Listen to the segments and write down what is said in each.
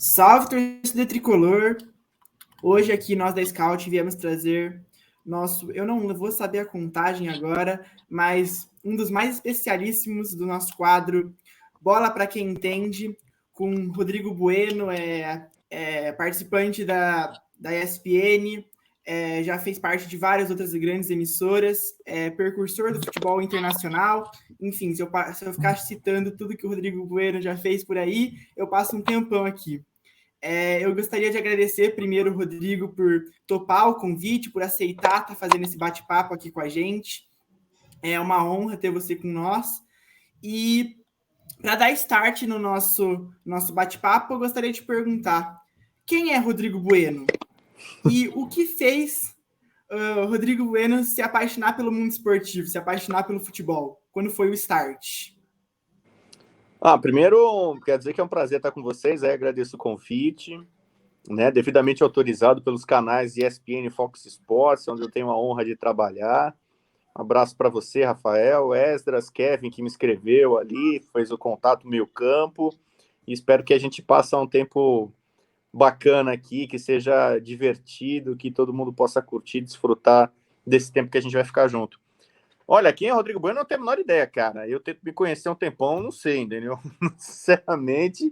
Salve, torcida tricolor! Hoje aqui nós da Scout viemos trazer eu não vou saber a contagem agora, mas um dos mais especialíssimos do nosso quadro Bola para quem entende, com Rodrigo Bueno, participante da ESPN, já fez parte de várias outras grandes emissoras, precursor do futebol internacional. Enfim, se eu ficar citando tudo que o Rodrigo Bueno já fez por aí, eu passo um tempão aqui. Eu gostaria de agradecer primeiro o Rodrigo por topar o convite, por aceitar estar fazendo esse bate-papo aqui com a gente. É uma honra ter você com nós. E para dar start no nosso bate-papo, eu gostaria de perguntar: quem é Rodrigo Bueno? E o que fez Rodrigo Bueno se apaixonar pelo mundo esportivo, se apaixonar pelo futebol? Quando foi o start? Primeiro, quer dizer que é um prazer estar com vocês, agradeço o convite, né, devidamente autorizado pelos canais ESPN e Fox Sports, onde eu tenho a honra de trabalhar. Um abraço para você, Rafael, Esdras, Kevin, que me escreveu ali, fez o contato meio campo, e espero que a gente passe um tempo bacana aqui, que seja divertido, que todo mundo possa curtir, desfrutar desse tempo que a gente vai ficar junto. Olha, quem é Rodrigo Bueno, eu não tenho a menor ideia, cara. Eu tento me conhecer há um tempão, não sei, entendeu? Sinceramente,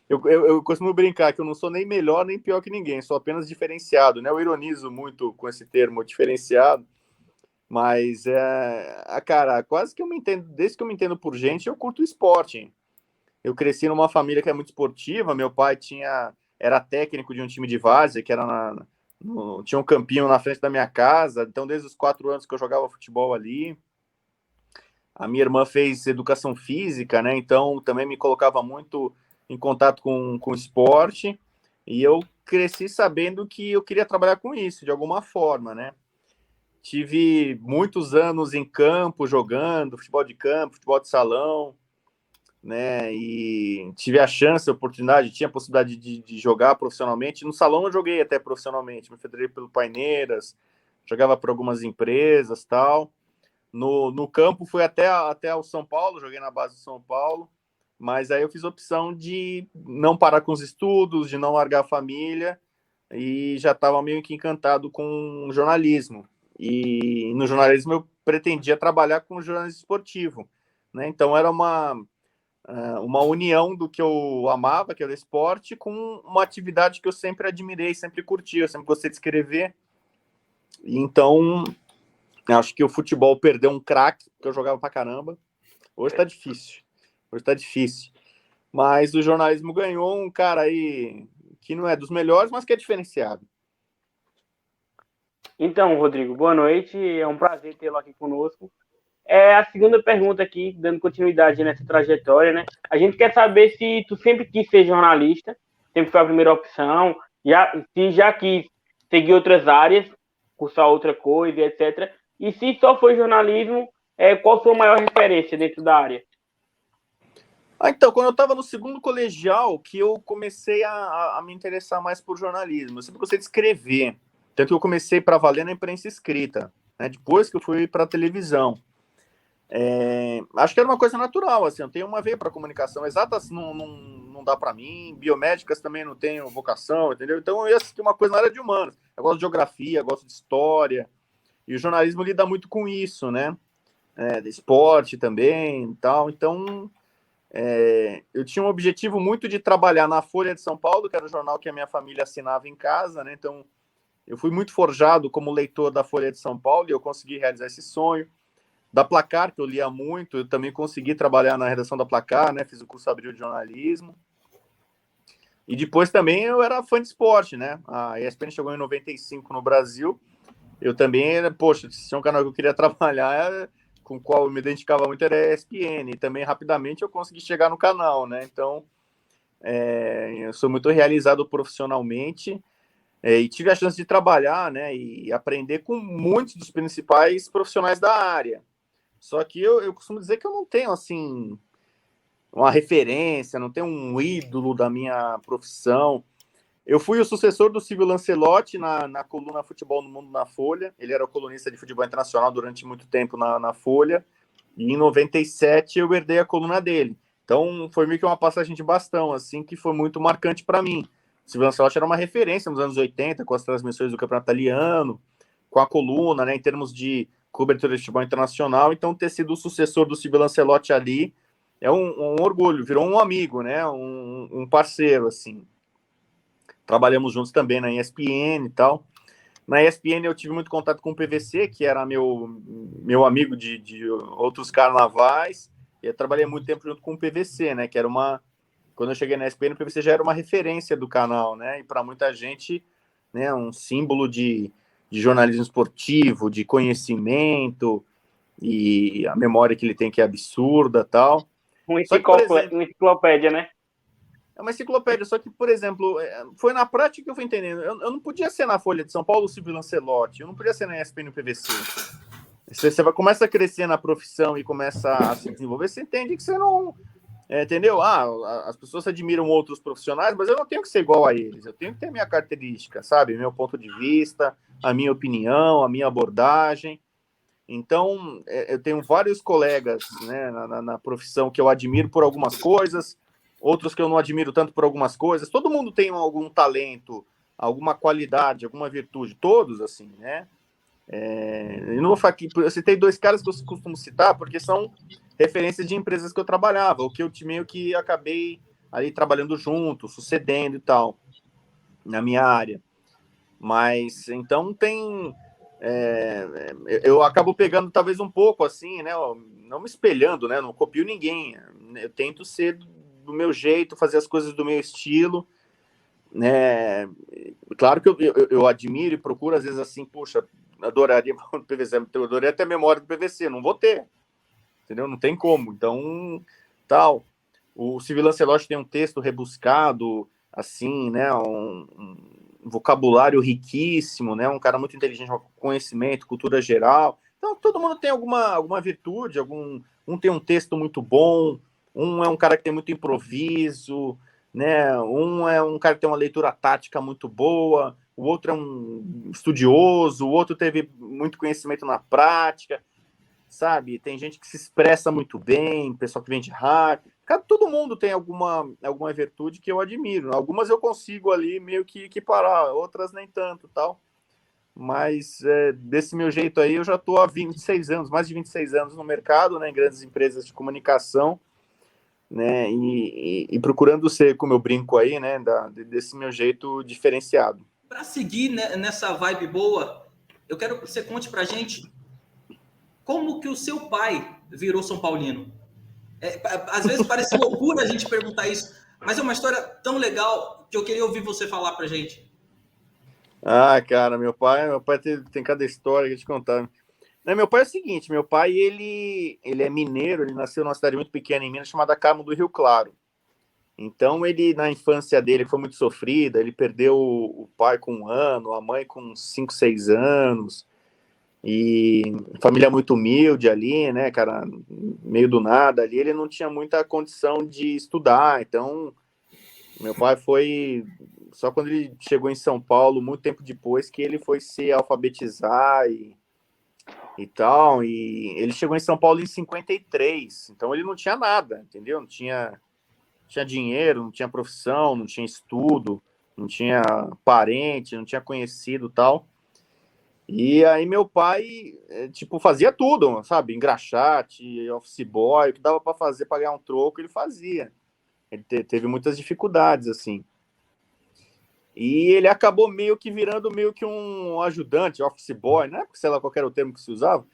eu costumo brincar que eu não sou nem melhor nem pior que ninguém, sou apenas diferenciado, né? Eu ironizo muito com esse termo, diferenciado, mas, cara, quase que eu me entendo, desde que eu me entendo por gente, eu curto esporte. Eu cresci numa família que é muito esportiva, meu pai era técnico de um time de várzea, que era tinha um campinho na frente da minha casa, então desde os 4 anos que eu jogava futebol ali. A minha irmã fez educação física, né? Então também me colocava muito em contato com esporte, e eu cresci sabendo que eu queria trabalhar com isso, de alguma forma, né? Tive muitos anos em campo, jogando futebol de campo, futebol de salão, né? E tive a chance, a oportunidade, tinha a possibilidade de jogar profissionalmente. No salão eu joguei até profissionalmente, me federei pelo Paineiras, jogava por algumas empresas, tal. No campo fui até o São Paulo, joguei na base do São Paulo, mas aí eu fiz a opção de não parar com os estudos, de não largar a família, e já estava meio que encantado com jornalismo. E no jornalismo eu pretendia trabalhar com jornalismo esportivo, né? Então era uma união do que eu amava, que era o esporte, com uma atividade que eu sempre admirei, sempre curti, eu sempre gostei de escrever. E então acho que o futebol perdeu um craque, que eu jogava pra caramba. Hoje tá difícil. Mas o jornalismo ganhou um cara aí que não é dos melhores, mas que é diferenciado. Então, Rodrigo, boa noite. É um prazer tê-lo aqui conosco. A segunda pergunta aqui, dando continuidade nessa trajetória, né? A gente quer saber se tu sempre quis ser jornalista, sempre foi a primeira opção, se já quis seguir outras áreas, cursar outra coisa, etc. E se só foi jornalismo, qual foi a maior referência dentro da área? Então, quando eu estava no segundo colegial, que eu comecei a me interessar mais por jornalismo. Eu sempre gostei de escrever. Tanto que eu comecei para valer na imprensa escrita, né? Depois que eu fui para a televisão. Acho que era uma coisa natural, assim, eu tenho uma veia para comunicação, exatas não dá para mim, biomédicas também não tenho vocação, entendeu? Então eu ia assistir uma coisa na área de humanas, eu gosto de geografia, gosto de história, e o jornalismo lida muito com isso, né? De esporte também e tal, então eu tinha um objetivo muito de trabalhar na Folha de São Paulo, que era o jornal que a minha família assinava em casa, né? Então eu fui muito forjado como leitor da Folha de São Paulo e eu consegui realizar esse sonho. Da Placar, que eu lia muito, eu também consegui trabalhar na redação da Placar, né? Fiz o curso Abril de jornalismo. E depois também eu era fã de esporte, né? A ESPN chegou em 95 no Brasil. Eu também, poxa, se tinha um canal que eu queria trabalhar, com o qual eu me identificava muito, era a ESPN. E também, rapidamente, eu consegui chegar no canal, né? Então, eu sou muito realizado profissionalmente. E tive a chance de trabalhar, né? E aprender com muitos dos principais profissionais da área. Só que eu costumo dizer que eu não tenho, assim, uma referência, não tenho um ídolo da minha profissão. Eu fui o sucessor do Silvio Lancelotti na coluna Futebol no Mundo na Folha. Ele era o colunista de futebol internacional durante muito tempo na Folha. E em 97 eu herdei a coluna dele. Então foi meio que uma passagem de bastão, assim, que foi muito marcante para mim. Silvio Lancelotti era uma referência nos anos 80, com as transmissões do Campeonato Italiano, com a coluna, né, em termos de cobertura de futebol internacional. Então, ter sido o sucessor do Silvio Lancelotti ali é um orgulho, virou um amigo, né, um parceiro, assim. Trabalhamos juntos também na ESPN e tal. Na ESPN eu tive muito contato com o PVC, que era meu amigo de outros carnavais, e eu trabalhei muito tempo junto com o PVC, né, que era quando eu cheguei na ESPN, o PVC já era uma referência do canal, né, e para muita gente, né, um símbolo de jornalismo esportivo, de conhecimento, e a memória que ele tem que é absurda, tal. Uma enciclopédia, né? É uma enciclopédia, só que, por exemplo, foi na prática que eu fui entendendo. Eu não podia ser na Folha de São Paulo o Silvio Lancelotti, eu não podia ser na ESPN e no PVC. Você começa a crescer na profissão e começa a se desenvolver, você entende que você não... entendeu? As pessoas admiram outros profissionais, mas eu não tenho que ser igual a eles. Eu tenho que ter minha característica, sabe? Meu ponto de vista, a minha opinião, a minha abordagem. Então, eu tenho vários colegas, né, na profissão que eu admiro por algumas coisas, outros que eu não admiro tanto por algumas coisas. Todo mundo tem algum talento, alguma qualidade, alguma virtude. Todos, assim, né? Eu não vou falar aqui, eu citei 2 caras que eu costumo citar, porque são referências de empresas que eu trabalhava, o que eu meio que acabei ali trabalhando junto, sucedendo e tal, na minha área. Mas, então, eu acabo pegando talvez um pouco assim, né? Não me espelhando, né? Não copio ninguém. Eu tento ser do meu jeito, fazer as coisas do meu estilo, né? Claro que eu admiro e procuro, às vezes, assim, puxa, adoraria o PVC, eu adoraria ter a memória do PVC, não vou ter, entendeu? Não tem como. Então, tal. O Silvio Lancelotti tem um texto rebuscado, assim, né? Um vocabulário riquíssimo, né? Um cara muito inteligente, com conhecimento, cultura geral. Então, todo mundo tem alguma virtude, um tem um texto muito bom, um é um cara que tem muito improviso, né? Um é um cara que tem uma leitura tática muito boa, o outro é um estudioso, o outro teve muito conhecimento na prática, sabe? Tem gente que se expressa muito bem, pessoal que vem de rádio. Todo mundo tem alguma virtude que eu admiro. Algumas eu consigo ali meio que equiparar, outras nem tanto, tal. Mas desse meu jeito aí, eu já estou há 26 anos, mais de 26 anos no mercado, né, em grandes empresas de comunicação, né, e procurando ser, como eu brinco aí, né, desse meu jeito diferenciado. Para seguir, né, nessa vibe boa, eu quero que você conte para a gente como que o seu pai virou São Paulino. Às vezes parece loucura a gente perguntar isso, mas é uma história tão legal que eu queria ouvir você falar pra gente. Cara, meu pai tem cada história que eu te contar. Meu pai é o seguinte, meu pai, ele é mineiro, ele nasceu numa cidade muito pequena em Minas, chamada Carmo do Rio Claro. Então, ele, na infância dele, foi muito sofrida, ele perdeu o pai com 1 ano, a mãe com 5, 6 anos, e família muito humilde ali, né, cara, meio do nada ali, ele não tinha muita condição de estudar, então meu pai foi, só quando ele chegou em São Paulo, muito tempo depois, que ele foi se alfabetizar e tal, e ele chegou em São Paulo em 53, então ele não tinha nada, entendeu? Não tinha dinheiro, não tinha profissão, não tinha estudo, não tinha parente, não tinha conhecido tal. E aí meu pai, fazia tudo, sabe? Engraxate, office boy, o que dava para fazer para ganhar um troco, ele fazia. Ele teve muitas dificuldades, assim. E ele acabou meio que virando meio que um ajudante, office boy, né? Sei lá qual era o termo que se usava,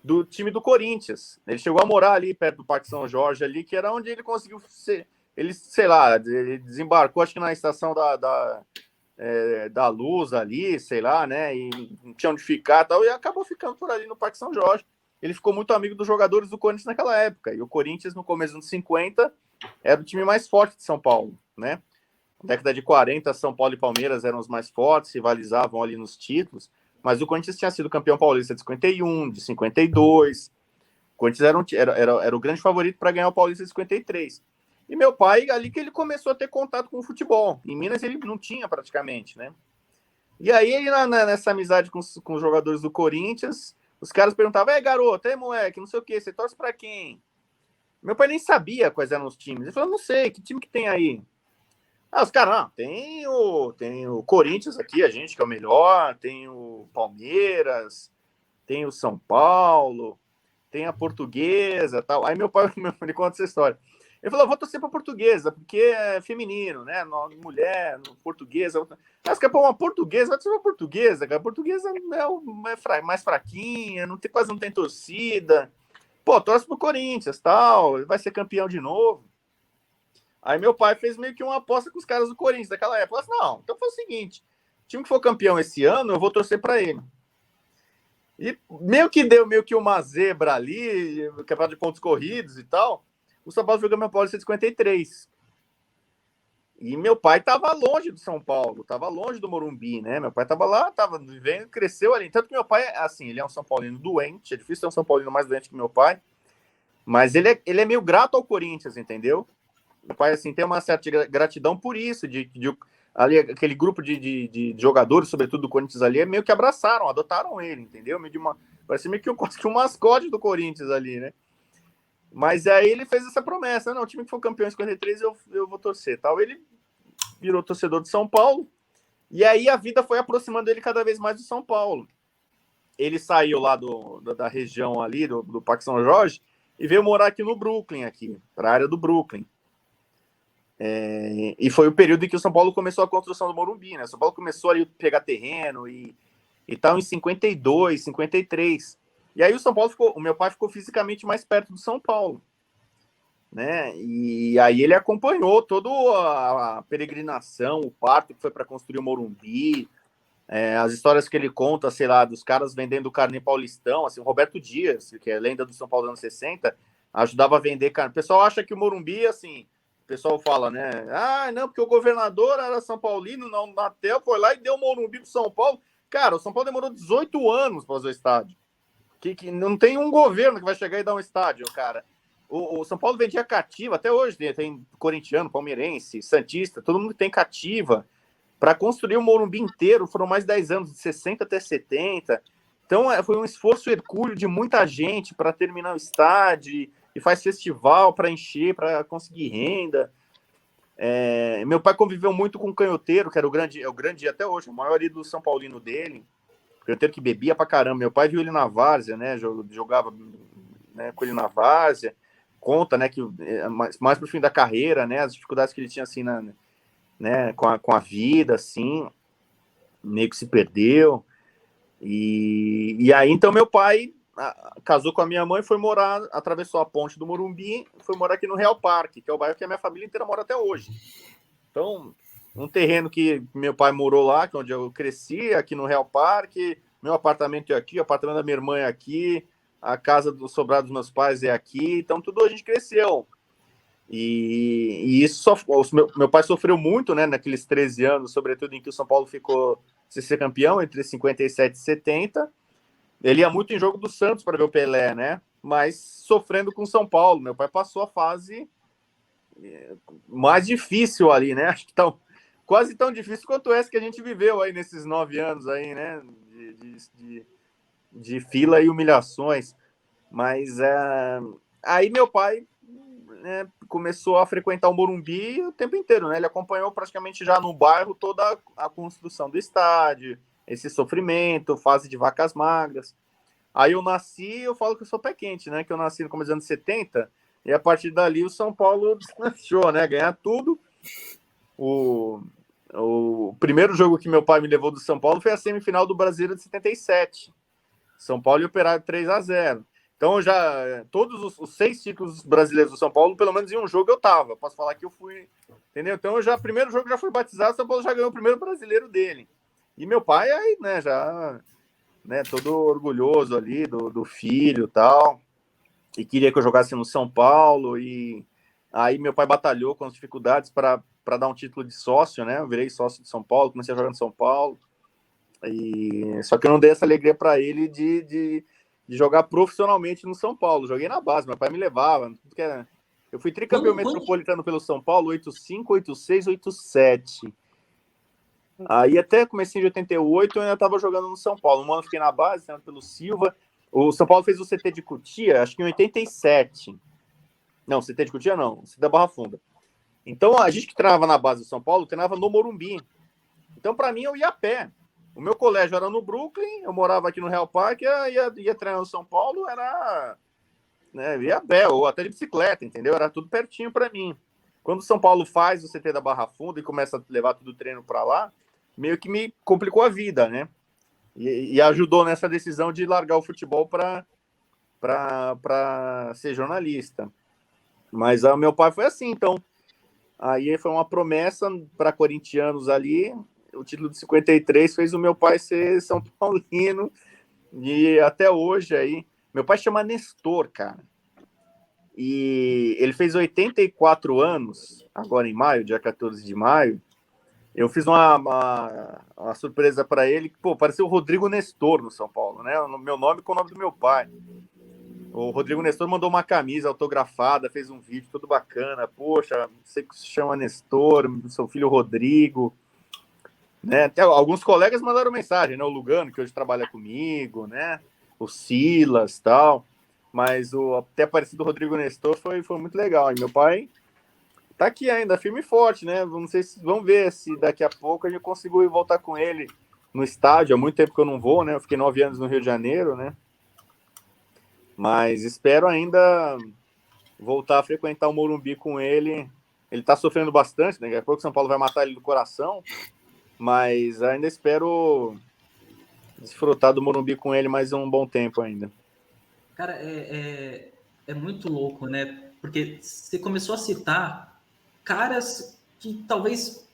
do time do Corinthians. Ele chegou a morar ali perto do Parque São Jorge, ali, que era onde ele conseguiu ser. Ele, sei lá, ele desembarcou, acho que na estação da Luz ali, sei lá, né, e não tinha onde ficar e tal, e acabou ficando por ali no Parque São Jorge. Ele ficou muito amigo dos jogadores do Corinthians naquela época, e o Corinthians, no começo dos 50, era o time mais forte de São Paulo, né? Na década de 40, São Paulo e Palmeiras eram os mais fortes, rivalizavam ali nos títulos, mas o Corinthians tinha sido campeão paulista de 51, de 52, o Corinthians era o grande favorito para ganhar o Paulista de 53. E meu pai, ali que ele começou a ter contato com o futebol. Em Minas ele não tinha praticamente, né? E aí ele, nessa amizade com os jogadores do Corinthians, os caras perguntavam, garoto, moleque, não sei o quê, você torce pra quem? Meu pai nem sabia quais eram os times. Ele falou, não sei, que time que tem aí? Os caras, não, tem o Corinthians aqui, a gente que é o melhor, tem o Palmeiras, tem o São Paulo, tem a Portuguesa, tal. Aí meu pai me conta essa história. Ele falou, vou torcer pra Portuguesa, porque é feminino, né? Mulher, portuguesa. Mas que é pra uma portuguesa, vai torcer pra Portuguesa, cara. A Portuguesa é mais fraquinha, quase não tem torcida. Pô, torce pro Corinthians, tal, vai ser campeão de novo. Aí meu pai fez meio que uma aposta com os caras do Corinthians daquela época. Falou assim, não, então foi o seguinte, o time que for campeão esse ano, eu vou torcer pra ele. E meio que deu uma zebra ali, campeonato de pontos corridos e tal. O São Paulo jogou meu Paulista de 53. E meu pai estava longe do São Paulo, estava longe do Morumbi, né? Meu pai estava lá, estava vivendo, cresceu ali. Tanto que meu pai, assim, ele é um São Paulino doente, é difícil ter um São Paulino mais doente que meu pai, mas ele é meio grato ao Corinthians, entendeu? Meu pai, assim, tem uma certa gratidão por isso, ali, aquele grupo de jogadores, sobretudo do Corinthians ali, meio que abraçaram, adotaram ele, entendeu? Parece meio que um mascote do Corinthians ali, né? Mas aí ele fez essa promessa, não, o time que for campeão em 53 eu vou torcer, tal. Ele virou torcedor de São Paulo, e aí a vida foi aproximando ele cada vez mais do São Paulo. Ele saiu lá da região ali, do Parque São Jorge, e veio morar aqui no Brooklyn, para a área do Brooklyn. E foi o período em que o São Paulo começou a construção do Morumbi, né? O São Paulo começou ali a pegar terreno e tal em 52, 53. E aí o meu pai ficou fisicamente mais perto do São Paulo, né? E aí ele acompanhou toda a peregrinação, o parto que foi para construir o Morumbi, as histórias que ele conta, sei lá, dos caras vendendo carne paulistão, assim, o Roberto Dias, que é lenda do São Paulo dos anos 60, ajudava a vender carne. O pessoal acha que o Morumbi, assim, o pessoal fala, né? Não, porque o governador era São Paulino, não, o Natel foi lá e deu o Morumbi pro São Paulo. Cara, o São Paulo demorou 18 anos para fazer o estádio. Que não tem um governo que vai chegar e dar um estádio, cara. O São Paulo vendia cativa, até hoje tem corintiano, palmeirense, santista, todo mundo tem cativa. Para construir o Morumbi inteiro, foram mais de 10 anos, de 60 até 70. Então, foi um esforço hercúleo de muita gente para terminar o estádio, e faz festival para encher, para conseguir renda. Meu pai conviveu muito com o Canhoteiro, que era o grande até hoje, o maior ídolo São Paulino dele. Canhoteiro que bebia pra caramba. Meu pai viu ele na várzea, né? Jogava, né, com ele na várzea. Conta, né, que mais pro fim da carreira, né, as dificuldades que ele tinha, assim, né, com a vida, assim, meio que se perdeu. E aí, então, meu pai casou com a minha mãe, foi morar, atravessou a ponte do Morumbi, foi morar aqui no Real Parque, que é o bairro que a minha família inteira mora até hoje. Então, um terreno que meu pai morou lá, que é onde eu cresci, aqui no Real Parque, meu apartamento é aqui, o apartamento da minha irmã é aqui, a casa do sobrado dos meus pais é aqui, então tudo a gente cresceu. E isso meu pai sofreu muito, né, naqueles 13 anos, sobretudo em que o São Paulo ficou sem ser campeão, entre 57 e 70. Ele ia muito em jogo do Santos para ver o Pelé, né? Mas sofrendo com o São Paulo. Meu pai passou a fase mais difícil ali, né? Acho que quase tão difícil quanto essa que a gente viveu aí nesses 9 anos aí, né? De fila e humilhações. Mas aí meu pai, né, começou a frequentar o Morumbi o tempo inteiro, né? Ele acompanhou praticamente já no bairro toda a construção do estádio, esse sofrimento, fase de vacas magras. Aí eu falo que eu sou pé quente, né? Que eu nasci no começo dos anos 70, e a partir dali o São Paulo deslanchou, né? Ganhar tudo. O primeiro jogo que meu pai me levou do São Paulo foi a semifinal do Brasileiro de 77. São Paulo e Operário 3-0. Então, todos os 6 títulos brasileiros do São Paulo, pelo menos em um jogo eu tava. Posso falar que eu fui, entendeu? Então, primeiro jogo já fui batizado, o São Paulo já ganhou o primeiro brasileiro dele. E meu pai aí, né, já, né, todo orgulhoso ali do filho e tal, e queria que eu jogasse no São Paulo, e aí meu pai batalhou com as dificuldades para dar um título de sócio, né? Eu virei sócio de São Paulo, comecei a jogar no São Paulo, só que eu não dei essa alegria para ele de jogar profissionalmente no São Paulo. Joguei na base, meu pai me levava. Eu fui tricampeão metropolitano pelo São Paulo, 85, 86, 87. Aí até comecinho de 88 eu ainda estava jogando no São Paulo. Um ano fiquei na base, pelo Silva. O São Paulo fez o CT de Cotia, acho que em 87. Não, CT de Cotia não, CT da Barra Funda. Então, a gente que treinava na base do São Paulo, treinava no Morumbi. Então, para mim, eu ia a pé. O meu colégio era no Brooklyn, eu morava aqui no Real Park, ia treinar no São Paulo, era... Né, ia a pé, ou até de bicicleta, entendeu? Era tudo pertinho para mim. Quando o São Paulo faz o CT da Barra Funda e começa a levar tudo o treino para lá, meio que me complicou a vida, né? E ajudou nessa decisão de largar o futebol para ser jornalista. Mas o meu pai foi assim, então. Aí foi uma promessa para corintianos ali. O título de 53 fez o meu pai ser São Paulino. E até hoje aí. Meu pai chama Nestor, cara. E ele fez 84 anos, agora em maio, dia 14 de maio. Eu fiz uma surpresa para ele, que, pô, pareceu o Rodrigo Nestor no São Paulo, né? O meu nome com o nome do meu pai. O Rodrigo Nestor mandou uma camisa autografada, fez um vídeo todo bacana. Poxa, você que se chama Nestor, seu filho Rodrigo. Né? Até alguns colegas mandaram mensagem, né? O Lugano, que hoje trabalha comigo, né? O Silas e tal. Mas o até parecido Rodrigo Nestor foi muito legal. E meu pai tá aqui ainda, firme e forte, né? Não sei se vamos ver se daqui a pouco a gente consigo voltar com ele no estádio. Há muito tempo que eu não vou, né? Eu fiquei 9 anos no Rio de Janeiro, né? Mas espero ainda voltar a frequentar o Morumbi com ele. Ele tá sofrendo bastante, né? Daqui a pouco o São Paulo vai matar ele do coração. Mas ainda espero desfrutar do Morumbi com ele mais um bom tempo ainda. Cara, é muito louco, né? Porque você começou a citar caras que talvez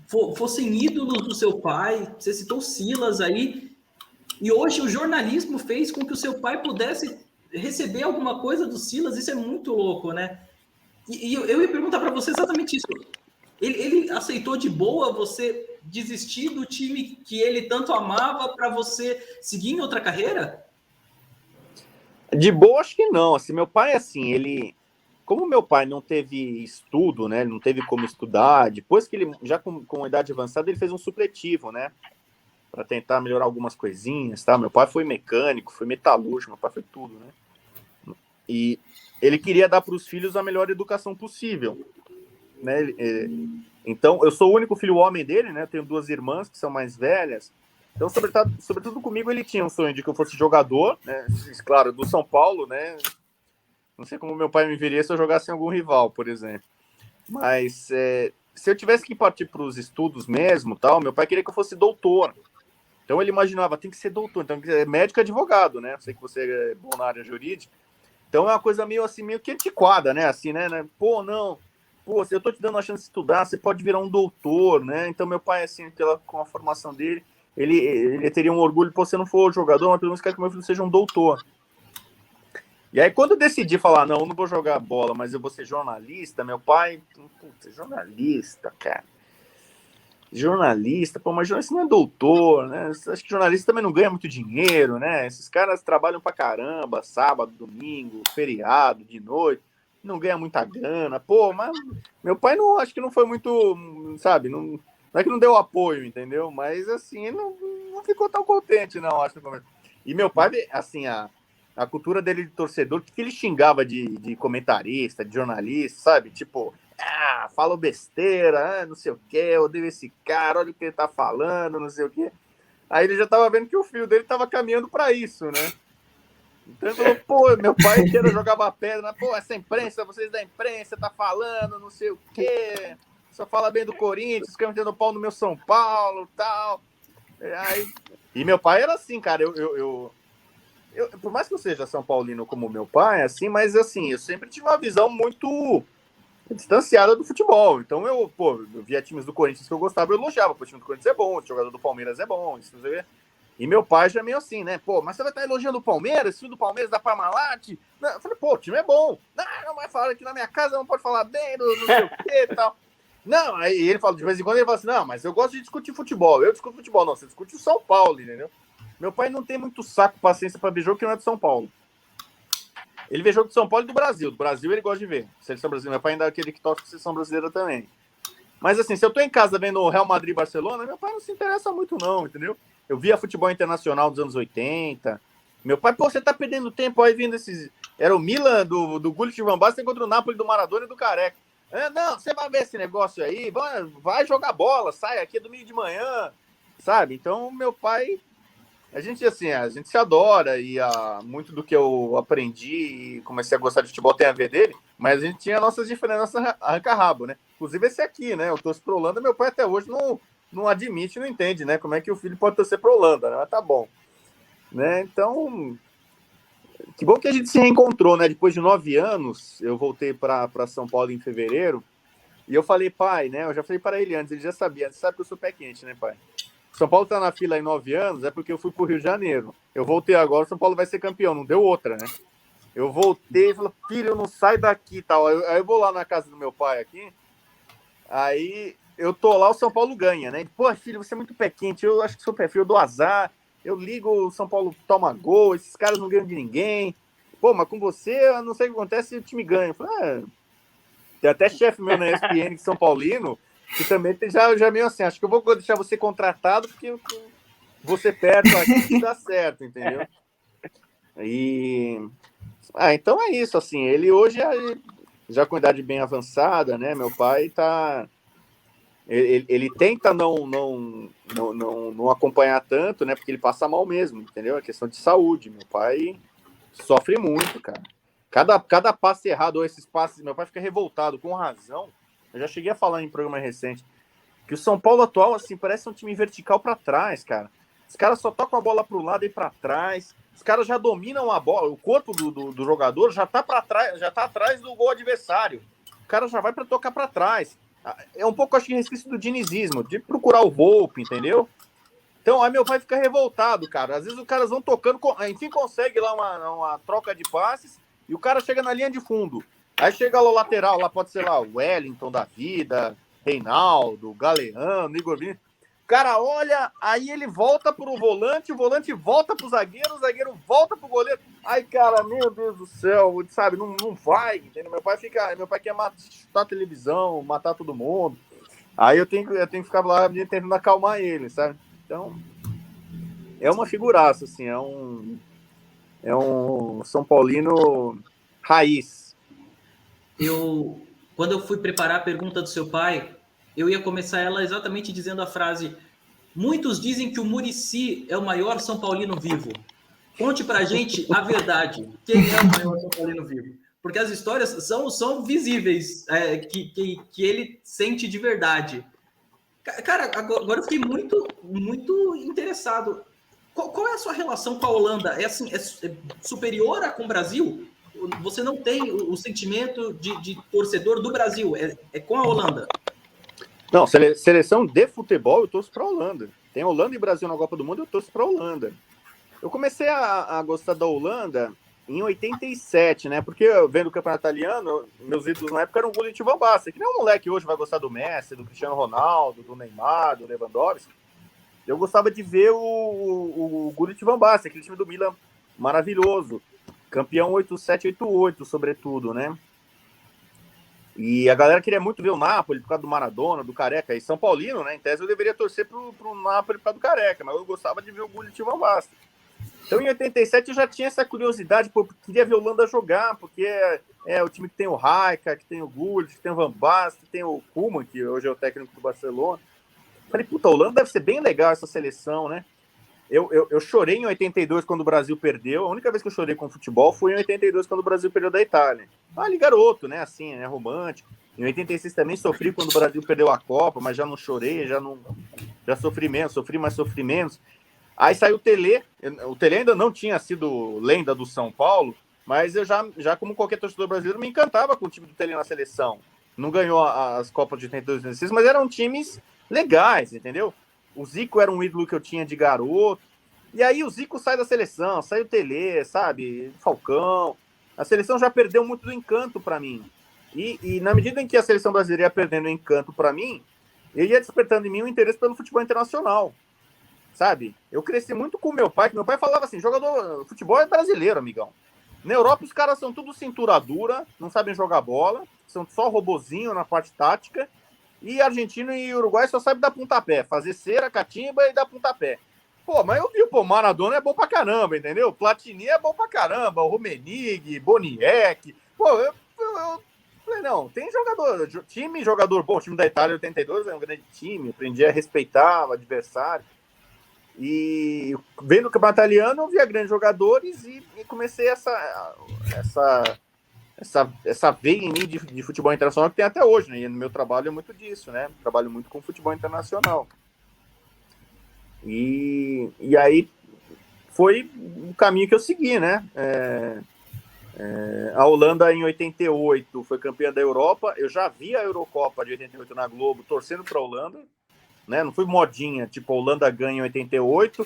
fossem ídolos do seu pai. Você citou Silas aí. E hoje o jornalismo fez com que o seu pai pudesse receber alguma coisa do Silas. Isso é muito louco, né? E eu ia perguntar para você exatamente isso. Ele aceitou de boa você desistir do time que ele tanto amava para você seguir em outra carreira? De boa, acho que não. Assim, meu pai, assim, ele... Como meu pai não teve estudo, né? Ele não teve como estudar. Depois que ele, já com idade avançada, ele fez um supletivo, né? Para tentar melhorar algumas coisinhas, tá? Meu pai foi mecânico, foi metalúrgico, meu pai foi tudo, né? E ele queria dar para os filhos a melhor educação possível, né? Então, eu sou o único filho homem dele, né? Eu tenho 2 irmãs que são mais velhas. Então, sobretudo comigo, ele tinha um sonho de que eu fosse jogador, né? Claro, do São Paulo, né? Não sei como meu pai me veria se eu jogasse em algum rival, por exemplo. Mas se eu tivesse que partir para os estudos mesmo, tal, meu pai queria que eu fosse doutor. Então ele imaginava, tem que ser doutor, então é médico e advogado, né? Eu sei que você é bom na área jurídica. Então é uma coisa meio assim, meio que antiquada, né? Assim, né? Pô, não. Pô, eu tô te dando a chance de estudar, você pode virar um doutor, né? Então meu pai, assim, com a formação dele, ele teria um orgulho, pô, você não for jogador, mas pelo menos quer que meu filho seja um doutor. E aí, quando eu decidi falar, não, eu não vou jogar bola, mas eu vou ser jornalista, meu pai, putz, jornalista, cara. Jornalista, pô, mas jornalista não é doutor, né? Acho que jornalista também não ganha muito dinheiro, né? Esses caras trabalham pra caramba, sábado, domingo, feriado, de noite, não ganha muita grana, pô, mas meu pai não, acho que não foi muito, sabe, não é que não deu apoio, entendeu? Mas, assim, ele não ficou tão contente, não, acho. E meu pai, assim, a cultura dele de torcedor, que ele xingava de comentarista, de jornalista, sabe? Tipo, fala besteira, não sei o quê, eu odeio esse cara, olha o que ele tá falando, não sei o quê. Aí ele já tava vendo que o filho dele tava caminhando para isso, né? Então ele falou, pô, meu pai inteiro jogava pedra, pô, essa imprensa, vocês da imprensa tá falando, não sei o quê, só fala bem do Corinthians, fica metendo pau no meu São Paulo e tal. E meu pai era assim, cara, eu, por mais que eu seja São Paulino como meu pai, assim, mas assim, eu sempre tive uma visão muito distanciada do futebol. Então eu via times do Corinthians que eu gostava, eu elogiava, pô, o time do Corinthians é bom, o jogador do Palmeiras é bom, isso não sei o quê. E meu pai já é meio assim, né? Pô, mas você vai estar elogiando o Palmeiras, filho do Palmeiras da Parmalat? Eu falei, pô, o time é bom. Não vai falar aqui na minha casa, não pode falar bem, não sei o quê e tal. Não, aí ele fala, de vez em quando ele fala assim, não, mas eu gosto de discutir futebol. Eu discuto futebol, não, você discute o São Paulo, entendeu? Meu pai não tem muito saco, paciência para ver jogo que não é do São Paulo. Ele vê jogo do São Paulo e do Brasil. Do Brasil ele gosta de ver. Seleção brasileira. Meu pai ainda é aquele que torce com a seleção brasileira também. Mas assim, se eu tô em casa vendo o Real Madrid e Barcelona, meu pai não se interessa muito não, entendeu? Eu via futebol internacional dos anos 80. Meu pai, pô, você tá perdendo tempo aí vendo esses... Era o Milan do Gullit e Van Basten contra o Napoli do Maradona e do Careca. Não, você vai ver esse negócio aí, vai jogar bola, sai aqui domingo de manhã, sabe? Então, meu pai, a gente se adora e muito do que eu aprendi e comecei a gostar de futebol tem a ver dele, mas a gente tinha nossas diferenças arranca-rabo, né? Inclusive esse aqui, né? Eu torço pro Holanda, meu pai até hoje não admite, não entende, né? Como é que o filho pode torcer pro Holanda, né? Mas tá bom, né? Então, que bom que a gente se reencontrou, né? Depois de 9 anos, eu voltei para São Paulo em fevereiro e eu falei, pai, né? Eu já falei para ele antes, ele já sabia, você sabe que eu sou pé quente, né, pai? São Paulo tá na fila em 9 anos, é porque eu fui pro Rio de Janeiro. Eu voltei agora, São Paulo vai ser campeão, não deu outra, né? Eu voltei e falei, filho, eu não saio daqui e tal. Aí eu vou lá na casa do meu pai aqui, aí eu tô lá, o São Paulo ganha, né? Pô, filho, você é muito pé quente, eu acho que sou pé frio, eu dou azar, eu ligo, o São Paulo toma gol, esses caras não ganham de ninguém. Pô, mas com você, eu não sei o que acontece, o time ganha. Eu falei, tem até chefe meu na ESPN, São Paulino, que também tem já meio assim, acho que eu vou deixar você contratado porque você perto aqui dá certo, entendeu? Então é isso, assim, ele hoje já com idade bem avançada, né, meu pai ele tenta não acompanhar tanto, né, porque ele passa mal mesmo, entendeu? É questão de saúde, meu pai sofre muito, cara. Cada passe errado, ou esses passes, meu pai fica revoltado, com razão. Eu já cheguei a falar em programa recente que o São Paulo atual, assim, parece um time vertical para trás, cara. Os caras só tocam a bola para o lado e para trás. Os caras já dominam a bola. O corpo do jogador já tá para trás, já tá atrás do gol adversário. O cara já vai para tocar para trás. É um pouco, acho que, resquício do dinizismo, de procurar o Volpe, entendeu? Então, aí meu pai fica revoltado, cara. Às vezes os caras vão tocando, enfim, consegue lá uma troca de passes e o cara chega na linha de fundo. Aí chega lá o lateral, lá pode ser lá o Wellington da vida, Reinaldo, Galeano, Igor Vinícius. O cara olha, aí ele volta pro volante, o volante volta pro zagueiro, o zagueiro volta pro goleiro. Ai, cara, meu Deus do céu, sabe, não vai, entendeu? Meu pai quer matar a televisão, matar todo mundo. Aí eu tenho que ficar lá tentando acalmar ele, sabe? Então, é uma figuraça, assim, é um São Paulino raiz. Quando eu fui preparar a pergunta do seu pai, eu ia começar ela exatamente dizendo a frase: muitos dizem que o Muricy é o maior São Paulino vivo. Conte pra gente a verdade. Quem é o maior São Paulino vivo? Porque as histórias são visíveis, que ele sente de verdade. Cara, agora eu fiquei muito, muito interessado. Qual é a sua relação com a Holanda? É superior à com o Brasil? Você não tem o sentimento de torcedor do Brasil, é com a Holanda? Não, seleção de futebol, eu torço para a Holanda. Tem Holanda e Brasil na Copa do Mundo, eu torço para a Holanda. Eu comecei a gostar da Holanda em 87, né? Porque vendo o campeonato italiano, meus ídolos na época eram o Gullit e Van Basten, que nem um moleque hoje vai gostar do Messi, do Cristiano Ronaldo, do Neymar, do Lewandowski. Eu gostava de ver o Gullit e Van Basten, aquele time do Milan maravilhoso. Campeão 87, 88, sobretudo, né? E a galera queria muito ver o Napoli por causa do Maradona, do Careca. E São Paulino, né? Em tese eu deveria torcer pro Napoli por causa do Careca, mas eu gostava de ver o Gullit e Van Basten. Então, em 87, eu já tinha essa curiosidade, pô, queria ver a Holanda jogar, porque é o time que tem o Rijkaard, que tem o Gullit, que tem o Van Basten, que tem o Koeman, que hoje é o técnico do Barcelona. Falei, puta, a Holanda deve ser bem legal essa seleção, né? Eu chorei em 82 quando o Brasil perdeu. A única vez que eu chorei com futebol foi em 82 quando o Brasil perdeu da Itália. Ali, garoto, né? Assim, né? Romântico. Em 86 também sofri quando o Brasil perdeu a Copa, mas já não chorei, já sofri menos, mas sofri menos. Aí saiu o Tele ainda não tinha sido lenda do São Paulo, mas eu já como qualquer torcedor brasileiro, me encantava com o time do Tele na seleção. Não ganhou as Copas de 82 e 86, mas eram times legais, entendeu? O Zico era um ídolo que eu tinha de garoto. E aí o Zico sai da seleção, sai o Tele, sabe? Falcão. A seleção já perdeu muito do encanto para mim. E na medida em que a seleção brasileira ia perdendo o encanto para mim, eu ia despertando em mim o interesse pelo futebol internacional. Sabe? Eu cresci muito com meu pai, que meu pai falava assim, futebol é brasileiro, amigão. Na Europa os caras são tudo cintura dura, não sabem jogar bola, são só robozinho na parte tática, e Argentina e Uruguai só sabem dar pontapé, fazer cera, catimba e dar pontapé. Pô, mas eu vi, Maradona é bom pra caramba, entendeu? Platini é bom pra caramba, o Rummenigge, Boniek. Pô, eu Falei, não, tem jogador bom. O time da Itália 82 é um grande time, aprendi a respeitar o adversário. E vendo o campeonato italiano, eu via grandes jogadores e comecei essa veia em mim de futebol internacional que tem até hoje, né? E no meu trabalho é muito disso, né? Trabalho muito com futebol internacional. E aí foi o caminho que eu segui, né? A Holanda, em 88, foi campeã da Europa. Eu já vi a Eurocopa de 88 na Globo, torcendo para a Holanda, né? Não fui modinha, tipo, a Holanda ganha em 88,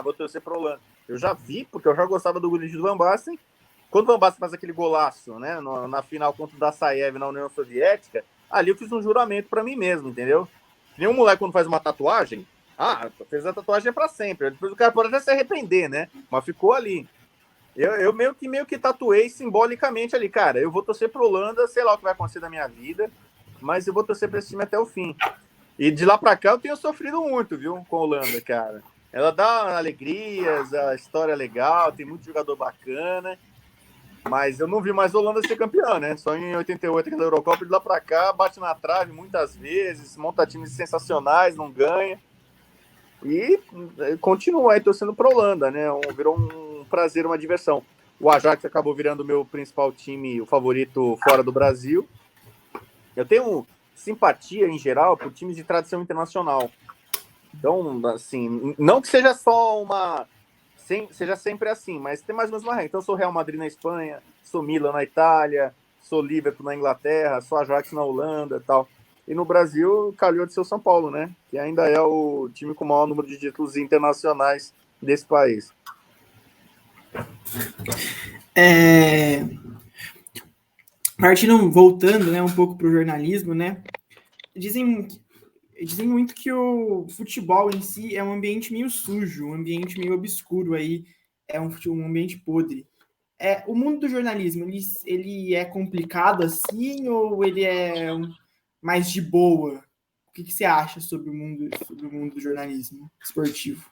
vou torcer para a Holanda. Eu já vi, porque eu já gostava do gol do Van Basten. Quando o Van Basten faz aquele golaço, né, na final contra o Dassaev na União Soviética, ali eu fiz um juramento para mim mesmo, entendeu? Que nem um moleque quando faz uma tatuagem, fez a tatuagem para sempre. Depois o cara pode até se arrepender, né? Mas ficou ali. Eu meio que tatuei simbolicamente ali, cara. Eu vou torcer para a Holanda, sei lá o que vai acontecer na minha vida, mas eu vou torcer para esse time até o fim. E de lá para cá eu tenho sofrido muito, viu, com a Holanda, cara. Ela dá alegrias, a história é legal, tem muito jogador bacana, mas eu não vi mais a Holanda ser campeã, né? Só em 88, aquela Eurocopa, de lá para cá, bate na trave muitas vezes, monta times sensacionais, não ganha. E continua aí torcendo para a Holanda, né? Virou um prazer, uma diversão. O Ajax acabou virando o meu principal time, o favorito fora do Brasil. Eu tenho simpatia, em geral, por times de tradição internacional. Então, assim, não que seja só seja sempre assim, mas tem mais ou menos uma regra. Então, eu sou Real Madrid na Espanha, sou Milan na Itália, sou Liverpool na Inglaterra, sou Ajax na Holanda e tal. E no Brasil, calhou de ser o São Paulo, né? Que ainda é o time com o maior número de títulos internacionais desse país. Partindo, voltando, né, um pouco para o jornalismo, né? Dizem muito que o futebol em si é um ambiente meio sujo, um ambiente meio obscuro aí, é um ambiente podre. O mundo do jornalismo, ele é complicado assim ou ele é mais de boa? O que você acha sobre o mundo do jornalismo esportivo?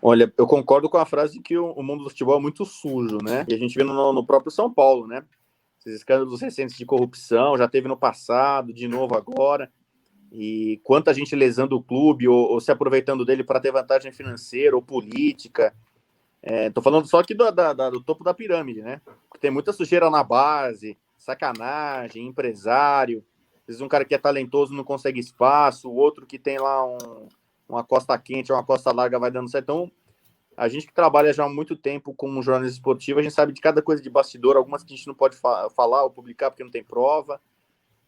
Olha, eu concordo com a frase de que o mundo do futebol é muito sujo, né? E a gente vê no próprio São Paulo, né? Esses escândalos recentes de corrupção, já teve no passado, de novo agora. E quanta gente lesando o clube ou se aproveitando dele para ter vantagem financeira ou política. Tô falando só aqui do topo da pirâmide, né? Tem muita sujeira na base, sacanagem, empresário. Às vezes um cara que é talentoso não consegue espaço, o outro que tem lá uma costa quente, uma costa larga vai dando certo. Então, a gente que trabalha já há muito tempo como jornalista esportivo, a gente sabe de cada coisa de bastidor, algumas que a gente não pode falar ou publicar porque não tem prova,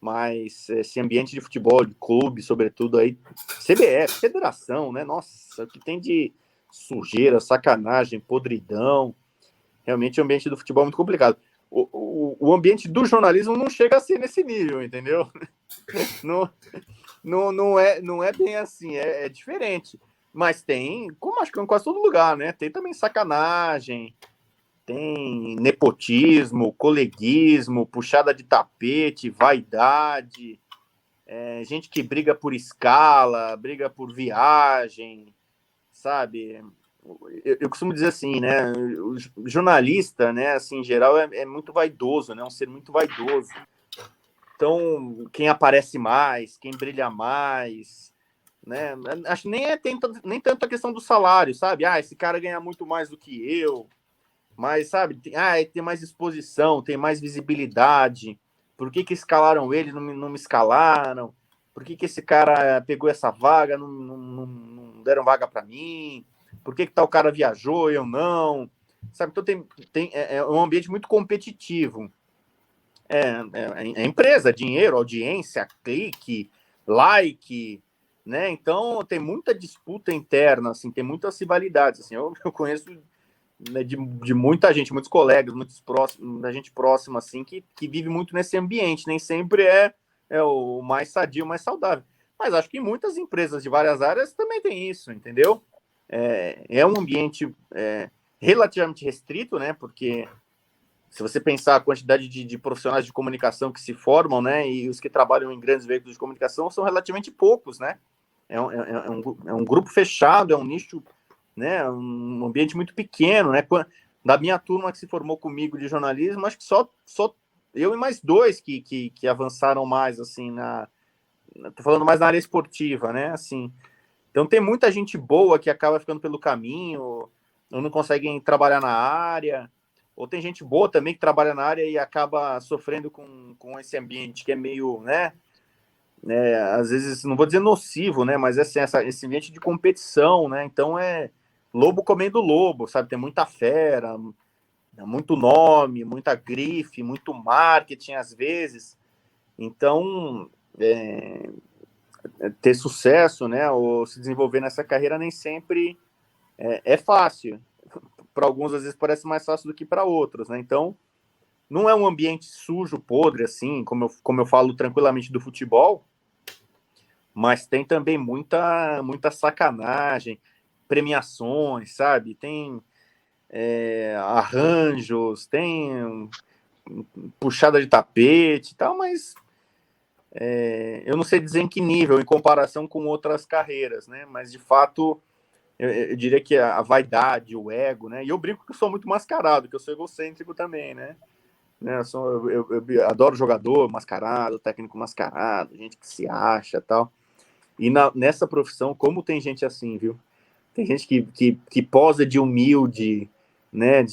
mas esse ambiente de futebol, de clube, sobretudo aí, CBF, federação, né? Nossa, o que tem de sujeira, sacanagem, podridão, realmente o ambiente do futebol é muito complicado. O ambiente do jornalismo não chega a ser nesse nível, entendeu? Não é bem assim, é diferente. Mas tem, como acho que em quase todo lugar, né? Tem também sacanagem, tem nepotismo, coleguismo, puxada de tapete, vaidade, gente que briga por escala, briga por viagem, sabe? Eu costumo dizer assim, né? O jornalista, né, assim, em geral, é muito vaidoso, né? Um ser muito vaidoso. Então, quem aparece mais, quem brilha mais, né? Acho que nem tanto a questão do salário, sabe? Esse cara ganha muito mais do que eu, mas, sabe, tem mais exposição, tem mais visibilidade. Por que escalaram ele, não me escalaram? Por que esse cara pegou essa vaga, não deram vaga para mim? Por que tal cara viajou e eu não? Sabe, então é um ambiente muito competitivo. É empresa, dinheiro, audiência, clique, like, né? Então tem muita disputa interna, assim, tem muitas rivalidades. Assim, eu conheço, né, de muita gente, muitos colegas, da gente próxima, assim, que vive muito nesse ambiente. Nem sempre é o mais sadio, o mais saudável. Mas acho que muitas empresas de várias áreas também tem isso, entendeu? É um ambiente relativamente restrito, né? Porque se você pensar a quantidade de profissionais de comunicação que se formam, né, e os que trabalham em grandes veículos de comunicação são relativamente poucos, né? É um grupo fechado, é um nicho, né, um ambiente muito pequeno, né? Da minha turma que se formou comigo de jornalismo, acho que só eu e mais dois que avançaram mais, assim, tô falando mais na área esportiva, né, assim. Então tem muita gente boa que acaba ficando pelo caminho, ou não conseguem trabalhar na área, ou tem gente boa também que trabalha na área e acaba sofrendo com esse ambiente que é meio, né, às vezes, não vou dizer nocivo, né, mas assim, esse ambiente de competição, né, então é lobo comendo lobo, sabe, tem muita fera, muito nome, muita grife, muito marketing às vezes, então ter sucesso, né, ou se desenvolver nessa carreira nem sempre é fácil. Para alguns, às vezes, parece mais fácil do que para outros, né? Então, não é um ambiente sujo, podre, assim, como eu falo tranquilamente do futebol, mas tem também muita sacanagem, premiações, sabe? Tem arranjos, tem puxada de tapete e tal, mas eu não sei dizer em que nível, em comparação com outras carreiras, né? Mas, de fato, eu diria que a vaidade, o ego, né? E eu brinco que eu sou muito mascarado, que eu sou egocêntrico também, né? Eu adoro jogador mascarado, técnico mascarado, gente que se acha e tal. E nessa profissão, como tem gente assim, viu? Tem gente que posa de humilde, né?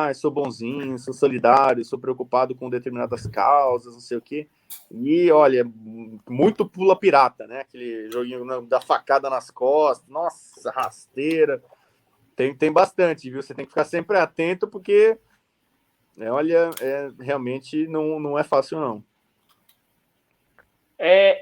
Eu sou bonzinho, sou solidário, sou preocupado com determinadas causas, não sei o quê. E, olha, muito pula pirata, né? Aquele joguinho da facada nas costas, nossa, rasteira. Tem bastante, viu? Você tem que ficar sempre atento, porque, olha, realmente não é fácil, não.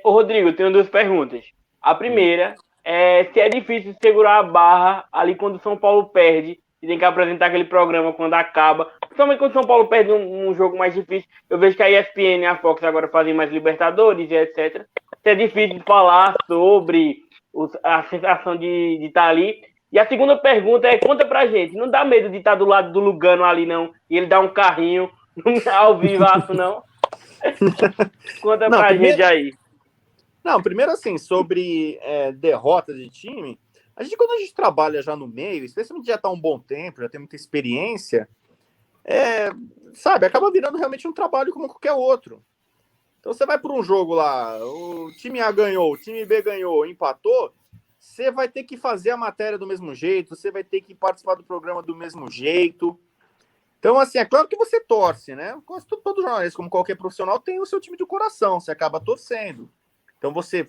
Ô Rodrigo, eu tenho duas perguntas. A primeira é se é difícil segurar a barra ali quando o São Paulo perde e tem que apresentar aquele programa quando acaba. Principalmente quando o São Paulo perde um jogo mais difícil. Eu vejo que a ESPN e a Fox agora fazem mais Libertadores e etc. Se é difícil de falar sobre a sensação de estar ali. E a segunda pergunta é, conta pra gente, não dá medo de estar do lado do Lugano ali não, e ele dar um carrinho ao vivaço não? Conta Não, pra gente aí. primeiro assim, sobre derrotas de time, quando a gente trabalha já no meio, especialmente já está um bom tempo, já tem muita experiência, sabe, acaba virando realmente um trabalho como qualquer outro. Então você vai para um jogo lá, o time A ganhou, o time B ganhou, empatou, você vai ter que fazer a matéria do mesmo jeito, você vai ter que participar do programa do mesmo jeito. Então, assim, é claro que você torce, né? Todo jornalista, como qualquer profissional, tem o seu time de coração, você acaba torcendo. Então você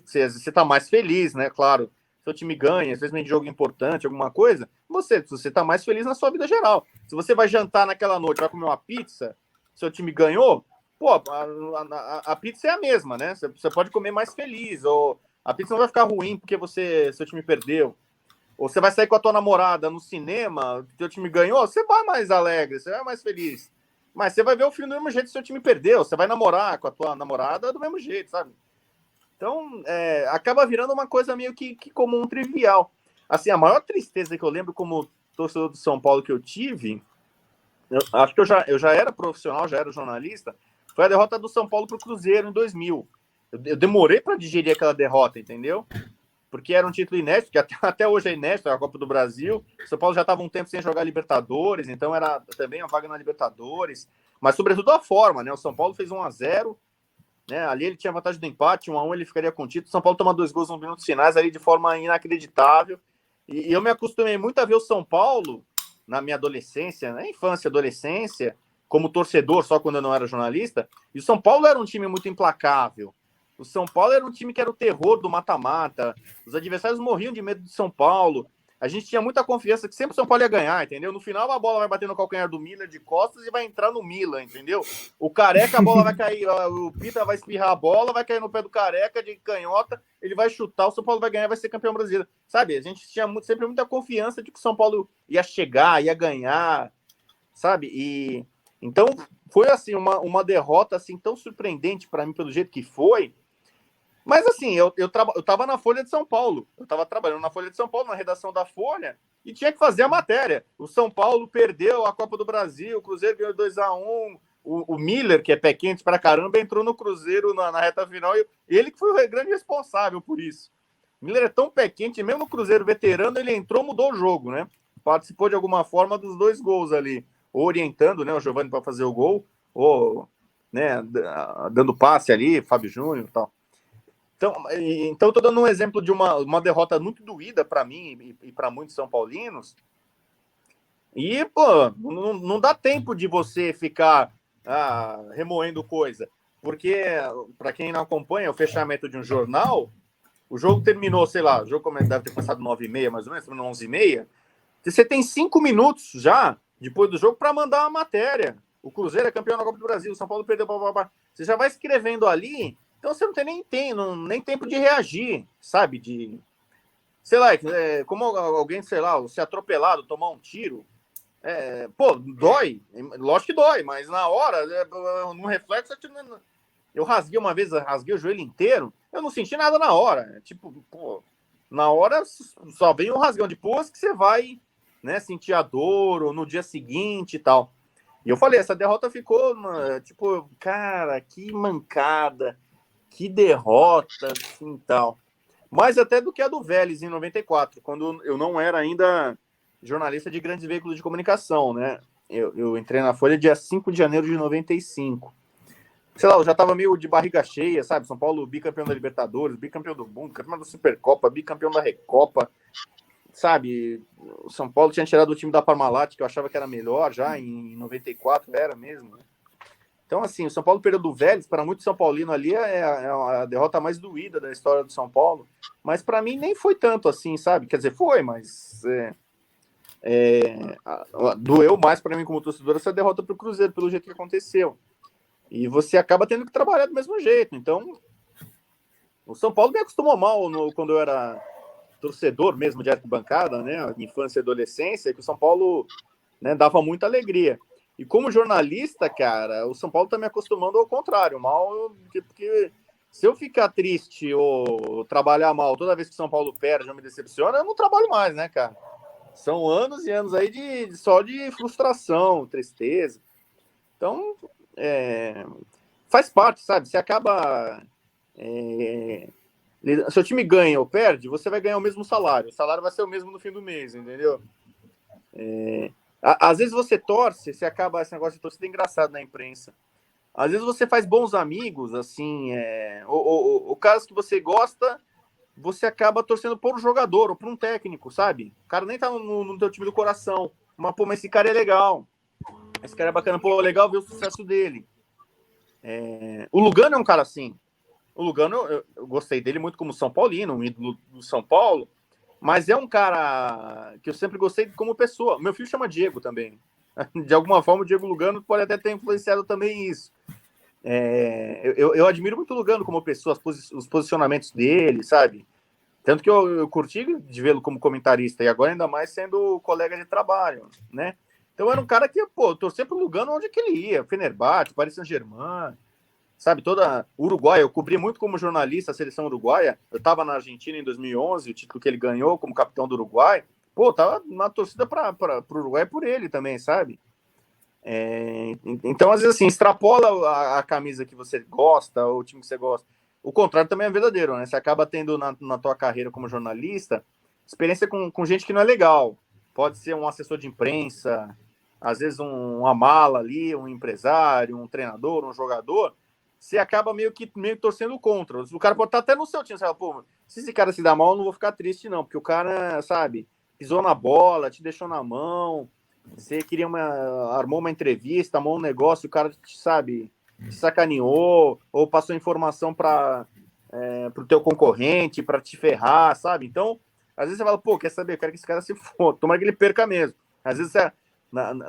tá mais feliz, né? Claro, seu time ganha, às vezes em jogo importante, alguma coisa, você tá mais feliz na sua vida geral. Se você vai jantar naquela noite, vai comer uma pizza, seu time ganhou, pô, a pizza é a mesma, né? Você pode comer mais feliz, ou a pizza não vai ficar ruim porque seu time perdeu. Ou você vai sair com a tua namorada no cinema, teu time ganhou, você vai mais alegre, você vai mais feliz. Mas você vai ver o filme do mesmo jeito se seu time perdeu, você vai namorar com a tua namorada do mesmo jeito, sabe? Então, acaba virando uma coisa meio que comum, trivial. Assim, a maior tristeza que eu lembro como torcedor do São Paulo que eu tive, acho que eu já era profissional, já era jornalista, foi a derrota do São Paulo para o Cruzeiro em 2000. Eu demorei para digerir aquela derrota, entendeu? Porque era um título inédito, que até hoje é inédito, é a Copa do Brasil. O São Paulo já estava um tempo sem jogar Libertadores, então era também a vaga na Libertadores. Mas, sobretudo, a forma, né? O São Paulo fez 1-0, né? Ali ele tinha vantagem do empate, 1-1 ele ficaria com o título. O São Paulo toma 2 gols nos minutos finais ali de forma inacreditável. E eu me acostumei muito a ver o São Paulo na minha adolescência, na infância, adolescência, como torcedor, só quando eu não era jornalista. E o São Paulo era um time muito implacável. O São Paulo era um time que era o terror do mata-mata. Os adversários morriam de medo de São Paulo. A gente tinha muita confiança que sempre o São Paulo ia ganhar, entendeu? No final, a bola vai bater no calcanhar do Miller de costas e vai entrar no Milan, entendeu? O Careca, a bola vai cair, o Pita vai espirrar a bola, vai cair no pé do Careca de canhota, ele vai chutar, o São Paulo vai ganhar, vai ser campeão brasileiro. Sabe? A gente tinha sempre muita confiança de que o São Paulo ia chegar, ia ganhar, sabe? E então foi assim uma derrota assim tão surpreendente para mim pelo jeito que foi. Mas assim, eu tava na Folha de São Paulo. Eu tava trabalhando na Folha de São Paulo, na redação da Folha, e tinha que fazer a matéria. O São Paulo perdeu a Copa do Brasil, o Cruzeiro ganhou 2-1. O Miller, que é pé quente pra caramba, entrou no Cruzeiro na reta final, e ele que foi o grande responsável por isso. O Miller é tão pé quente, mesmo no Cruzeiro veterano, ele entrou, mudou o jogo, né? Participou de alguma forma dos 2 gols ali, ou orientando, né, o Giovani para fazer o gol, ou né, dando passe ali, Fábio Júnior e tal. Então eu tô dando um exemplo de uma derrota muito doída para mim e para muitos São Paulinos. E, pô, não dá tempo de você ficar remoendo coisa. Porque, para quem não acompanha o fechamento de um jornal, o jogo terminou, sei lá, o jogo deve ter começado 9h30, mais ou menos, terminou 11h30. Você tem 5 minutos já, depois do jogo, para mandar uma matéria. O Cruzeiro é campeão da Copa do Brasil, o São Paulo perdeu, blá, blá, blá. Você já vai escrevendo ali, então você não tem nem tempo de reagir, sabe? Sei lá, como alguém, sei lá, ser atropelado, tomar um tiro. Pô, dói, lógico que dói, mas na hora, no reflexo, eu rasguei uma vez, rasguei o joelho inteiro, eu não senti nada na hora. Tipo, pô, na hora só vem o rasgão, depois que você vai, né, sentir a dor, ou no dia seguinte e tal. E eu falei, essa derrota ficou, tipo, cara, que mancada, que derrota, assim, tal. Mais até do que a do Vélez em 94, quando eu não era ainda jornalista de grandes veículos de comunicação, né? Eu entrei na Folha dia 5 de janeiro de 95. Sei lá, eu já tava meio de barriga cheia, sabe? São Paulo bicampeão da Libertadores, bicampeão do mundo, campeão da Supercopa, bicampeão da Recopa, sabe? O São Paulo tinha tirado o time da Parmalat, que eu achava que era melhor já, em 94 era mesmo, né? Então, assim, o São Paulo perdeu do Vélez, para muito São Paulino ali, é a derrota mais doída da história do São Paulo, mas para mim nem foi tanto assim, sabe? Quer dizer, foi, mas doeu mais para mim como torcedor essa derrota para o Cruzeiro, pelo jeito que aconteceu. E você acaba tendo que trabalhar do mesmo jeito. Então, o São Paulo me acostumou mal quando eu era torcedor mesmo de arquibancada, né? Infância e adolescência, que o São Paulo, né, dava muita alegria. E como jornalista, cara, o São Paulo tá me acostumando ao contrário, mal, porque se eu ficar triste ou trabalhar mal toda vez que o São Paulo perde ou me decepciona, eu não trabalho mais, né, cara? São anos e anos aí só de frustração, tristeza. Então, faz parte, sabe? Você acaba... se o time ganha ou perde, você vai ganhar o mesmo salário. O salário vai ser o mesmo no fim do mês, entendeu? Às vezes você torce, você acaba... Esse negócio de torcida é engraçado na imprensa. Às vezes você faz bons amigos, assim, ou caras que você gosta, você acaba torcendo por um jogador ou por um técnico, sabe? O cara nem tá no teu time do coração. Mas, pô, mas esse cara é legal. Esse cara é bacana. Pô, legal ver o sucesso dele. O Lugano é um cara assim. O Lugano, eu gostei dele muito como São Paulino, um ídolo do São Paulo, mas é um cara que eu sempre gostei como pessoa. Meu filho chama Diego também. De alguma forma, o Diego Lugano pode até ter influenciado também isso. Eu admiro muito o Lugano como pessoa, os posicionamentos dele, sabe? Tanto que eu curti de vê-lo como comentarista, e agora ainda mais sendo colega de trabalho, né? Então era um cara que, pô, eu torcia pro Lugano onde que ele ia, Fenerbahçe, Paris Saint-Germain, sabe? Toda Uruguai, eu cobri muito como jornalista a seleção uruguaia, eu tava na Argentina em 2011, o título que ele ganhou como capitão do Uruguai, pô, tava na torcida pro Uruguai por ele também, sabe? Então, às vezes, assim, extrapola a camisa que você gosta, ou o time que você gosta. O contrário também é verdadeiro, né? Você acaba tendo na tua carreira como jornalista experiência com gente que não é legal. Pode ser um assessor de imprensa, às vezes uma mala ali, um empresário, um treinador, um jogador. Você acaba meio torcendo contra. O cara pode estar até no seu time. Você fala, pô, se esse cara se dá mal, eu não vou ficar triste, não. Porque o cara, sabe, pisou na bola, te deixou na mão. Você armou uma entrevista, armou um negócio, o cara, sabe, te sacaneou, ou passou informação para o teu concorrente, para te ferrar, sabe? Então, às vezes você fala, pô, quer saber, eu quero que esse cara se foda, tomara que ele perca mesmo. Às vezes,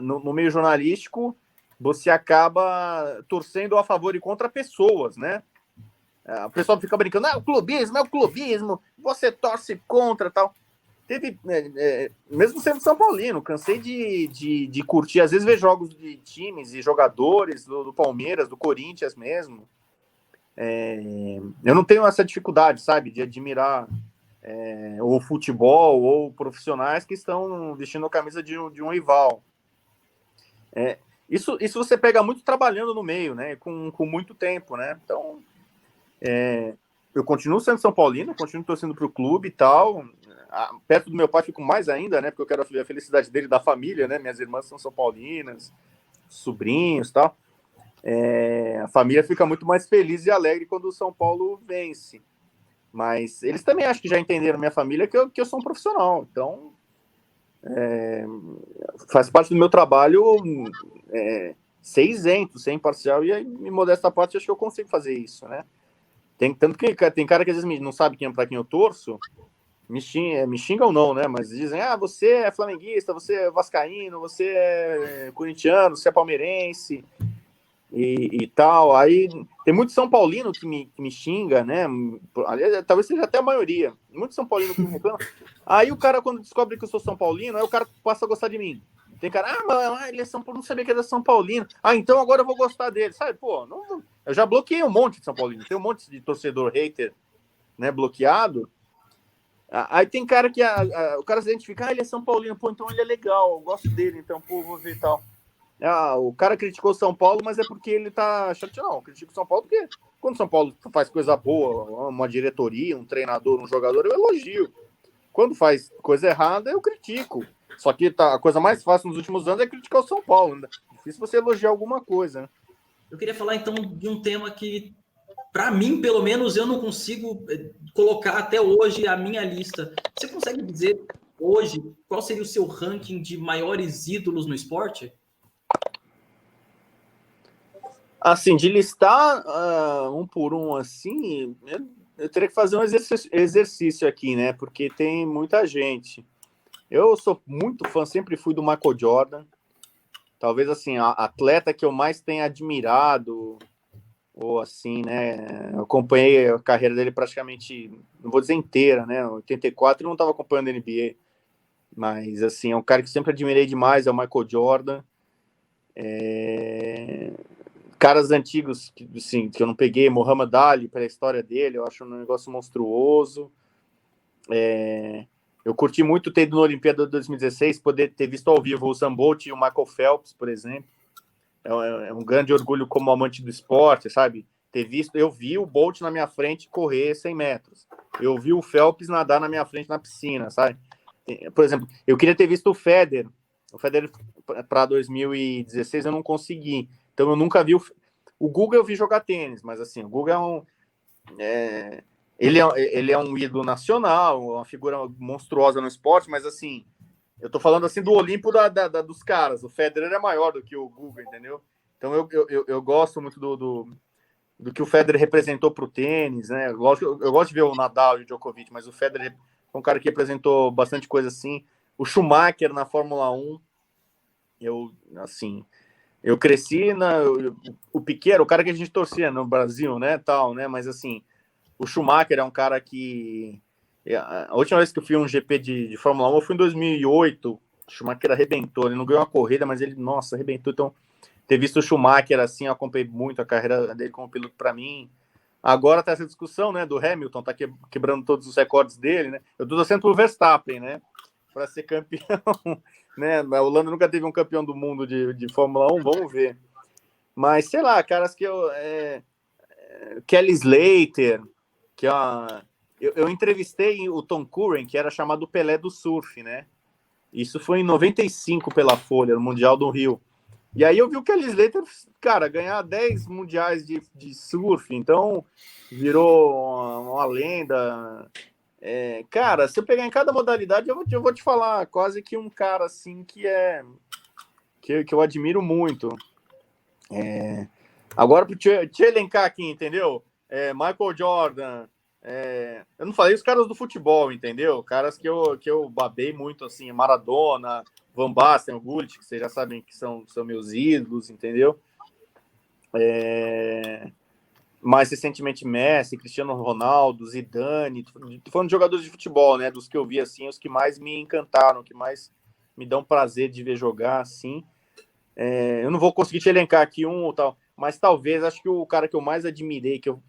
no meio jornalístico, você acaba torcendo a favor e contra pessoas, né? O pessoal fica brincando, é o clubismo, você torce contra tal. Teve, mesmo sendo São Paulino, cansei de curtir, às vezes ver jogos de times e jogadores do Palmeiras, do Corinthians mesmo. Eu não tenho essa dificuldade, sabe, de admirar o futebol ou profissionais que estão vestindo a camisa de um rival. Isso você pega muito trabalhando no meio, né, com muito tempo, né, então eu continuo sendo São Paulino, continuo torcendo para o clube e tal. Perto do meu pai fico mais ainda, né? Porque eu quero a felicidade dele, da família, né? Minhas irmãs são São Paulinas, sobrinhos e tal. a família fica muito mais feliz e alegre quando o São Paulo vence. Mas eles também acho que já entenderam, minha família, que eu sou um profissional. Então, faz parte do meu trabalho ser isento, ser imparcial. E aí, me modesta parte, acho que eu consigo fazer isso, né? Tanto que tem cara que às vezes não sabe para quem eu torço, me xingam não, né? Mas dizem, você é flamenguista, você é vascaíno, você é corintiano, você é palmeirense e tal. Aí tem muito São Paulino que me xinga, né? Talvez seja até a maioria. Muito São Paulino que me reclama. Aí o cara, quando descobre que eu sou São Paulino, aí o cara passa a gostar de mim. Tem cara, mas ele é São Paulo, não sabia que era São Paulino. Então agora eu vou gostar dele, sabe? Pô, eu já bloqueei um monte de São Paulino. Tem um monte de torcedor hater, né, bloqueado. Aí tem cara que o cara se identifica, ele é São Paulino, pô, então ele é legal, eu gosto dele, então, pô, vou ver e tal. O cara criticou o São Paulo, mas é porque ele tá chateado. Não, critica o São Paulo porque quando o São Paulo faz coisa boa, uma diretoria, um treinador, um jogador, eu elogio. Quando faz coisa errada, eu critico. Só que a coisa mais fácil nos últimos anos é criticar o São Paulo. Né? Difícil você elogiar alguma coisa. Né? Eu queria falar, então, de um tema que, para mim, pelo menos, eu não consigo colocar até hoje a minha lista. Você consegue dizer hoje qual seria o seu ranking de maiores ídolos no esporte? Assim, de listar um por um, assim, eu teria que fazer um exercício aqui, né? Porque tem muita gente. Eu sou muito fã, sempre fui do Michael Jordan. Talvez, assim, a atleta que eu mais tenha admirado, ou assim, né? Eu acompanhei a carreira dele praticamente, não vou dizer inteira, né? Em 84 eu não estava acompanhando a NBA. Mas, assim, é um cara que sempre admirei demais, é o Michael Jordan. Caras antigos assim, que eu não peguei, Muhammad Ali, pela história dele, eu acho um negócio monstruoso. Eu curti muito ter ido na Olimpíada de 2016, poder ter visto ao vivo o Usain Bolt e o Michael Phelps, por exemplo. É um grande orgulho como amante do esporte, sabe? Eu vi o Bolt na minha frente correr 100 metros. Eu vi o Phelps nadar na minha frente na piscina, sabe? Por exemplo, eu queria ter visto o Federer. O Federer para 2016 eu não consegui. Então eu nunca vi o Guga, eu vi jogar tênis, mas assim, o Guga ele é um ídolo nacional, uma figura monstruosa no esporte, mas assim, eu tô falando assim do Olimpo dos caras. O Federer é maior do que o Guga, entendeu? Então eu gosto muito do que o Federer representou pro tênis, né? Eu gosto de ver o Nadal e o Djokovic, mas o Federer é um cara que representou bastante coisa assim. O Schumacher na Fórmula 1, eu cresci o Piquet era o cara que a gente torcia no Brasil, né, tal, né, mas assim, o Schumacher é um cara que a última vez que eu fui um GP de Fórmula 1 eu fui em 2008, o Schumacher arrebentou, ele não ganhou uma corrida, mas ele, nossa, arrebentou, então ter visto o Schumacher assim, eu acompanhei muito a carreira dele como piloto para mim. Agora tá essa discussão, né, do Hamilton, tá quebrando todos os recordes dele, né, eu tô torcendo pro Verstappen, né, para ser campeão, né? A Holanda nunca teve um campeão do mundo de Fórmula 1, vamos ver. Mas, sei lá, caras que Kelly Slater, que eu entrevistei o Tom Curran, que era chamado Pelé do surf, né? Isso foi em 95 pela Folha, no Mundial do Rio. E aí eu vi o Kelly Slater, cara, ganhar 10 mundiais de surf, então virou uma lenda. Cara, se eu pegar em cada modalidade, eu vou te falar quase que um cara assim que eu admiro muito. Agora, para te elencar aqui, entendeu? Michael Jordan. Eu não falei os caras do futebol, entendeu? Caras que eu babei muito, assim, Maradona, Van Basten, Gullit, que vocês já sabem que são meus ídolos, entendeu? Mais recentemente Messi, Cristiano Ronaldo, Zidane, tô falando de jogadores de futebol, né, dos que eu vi, assim, os que mais me encantaram, que mais me dão prazer de ver jogar, assim. Eu não vou conseguir te elencar aqui um ou tal, mas talvez, acho que o cara que eu mais admirei, que eu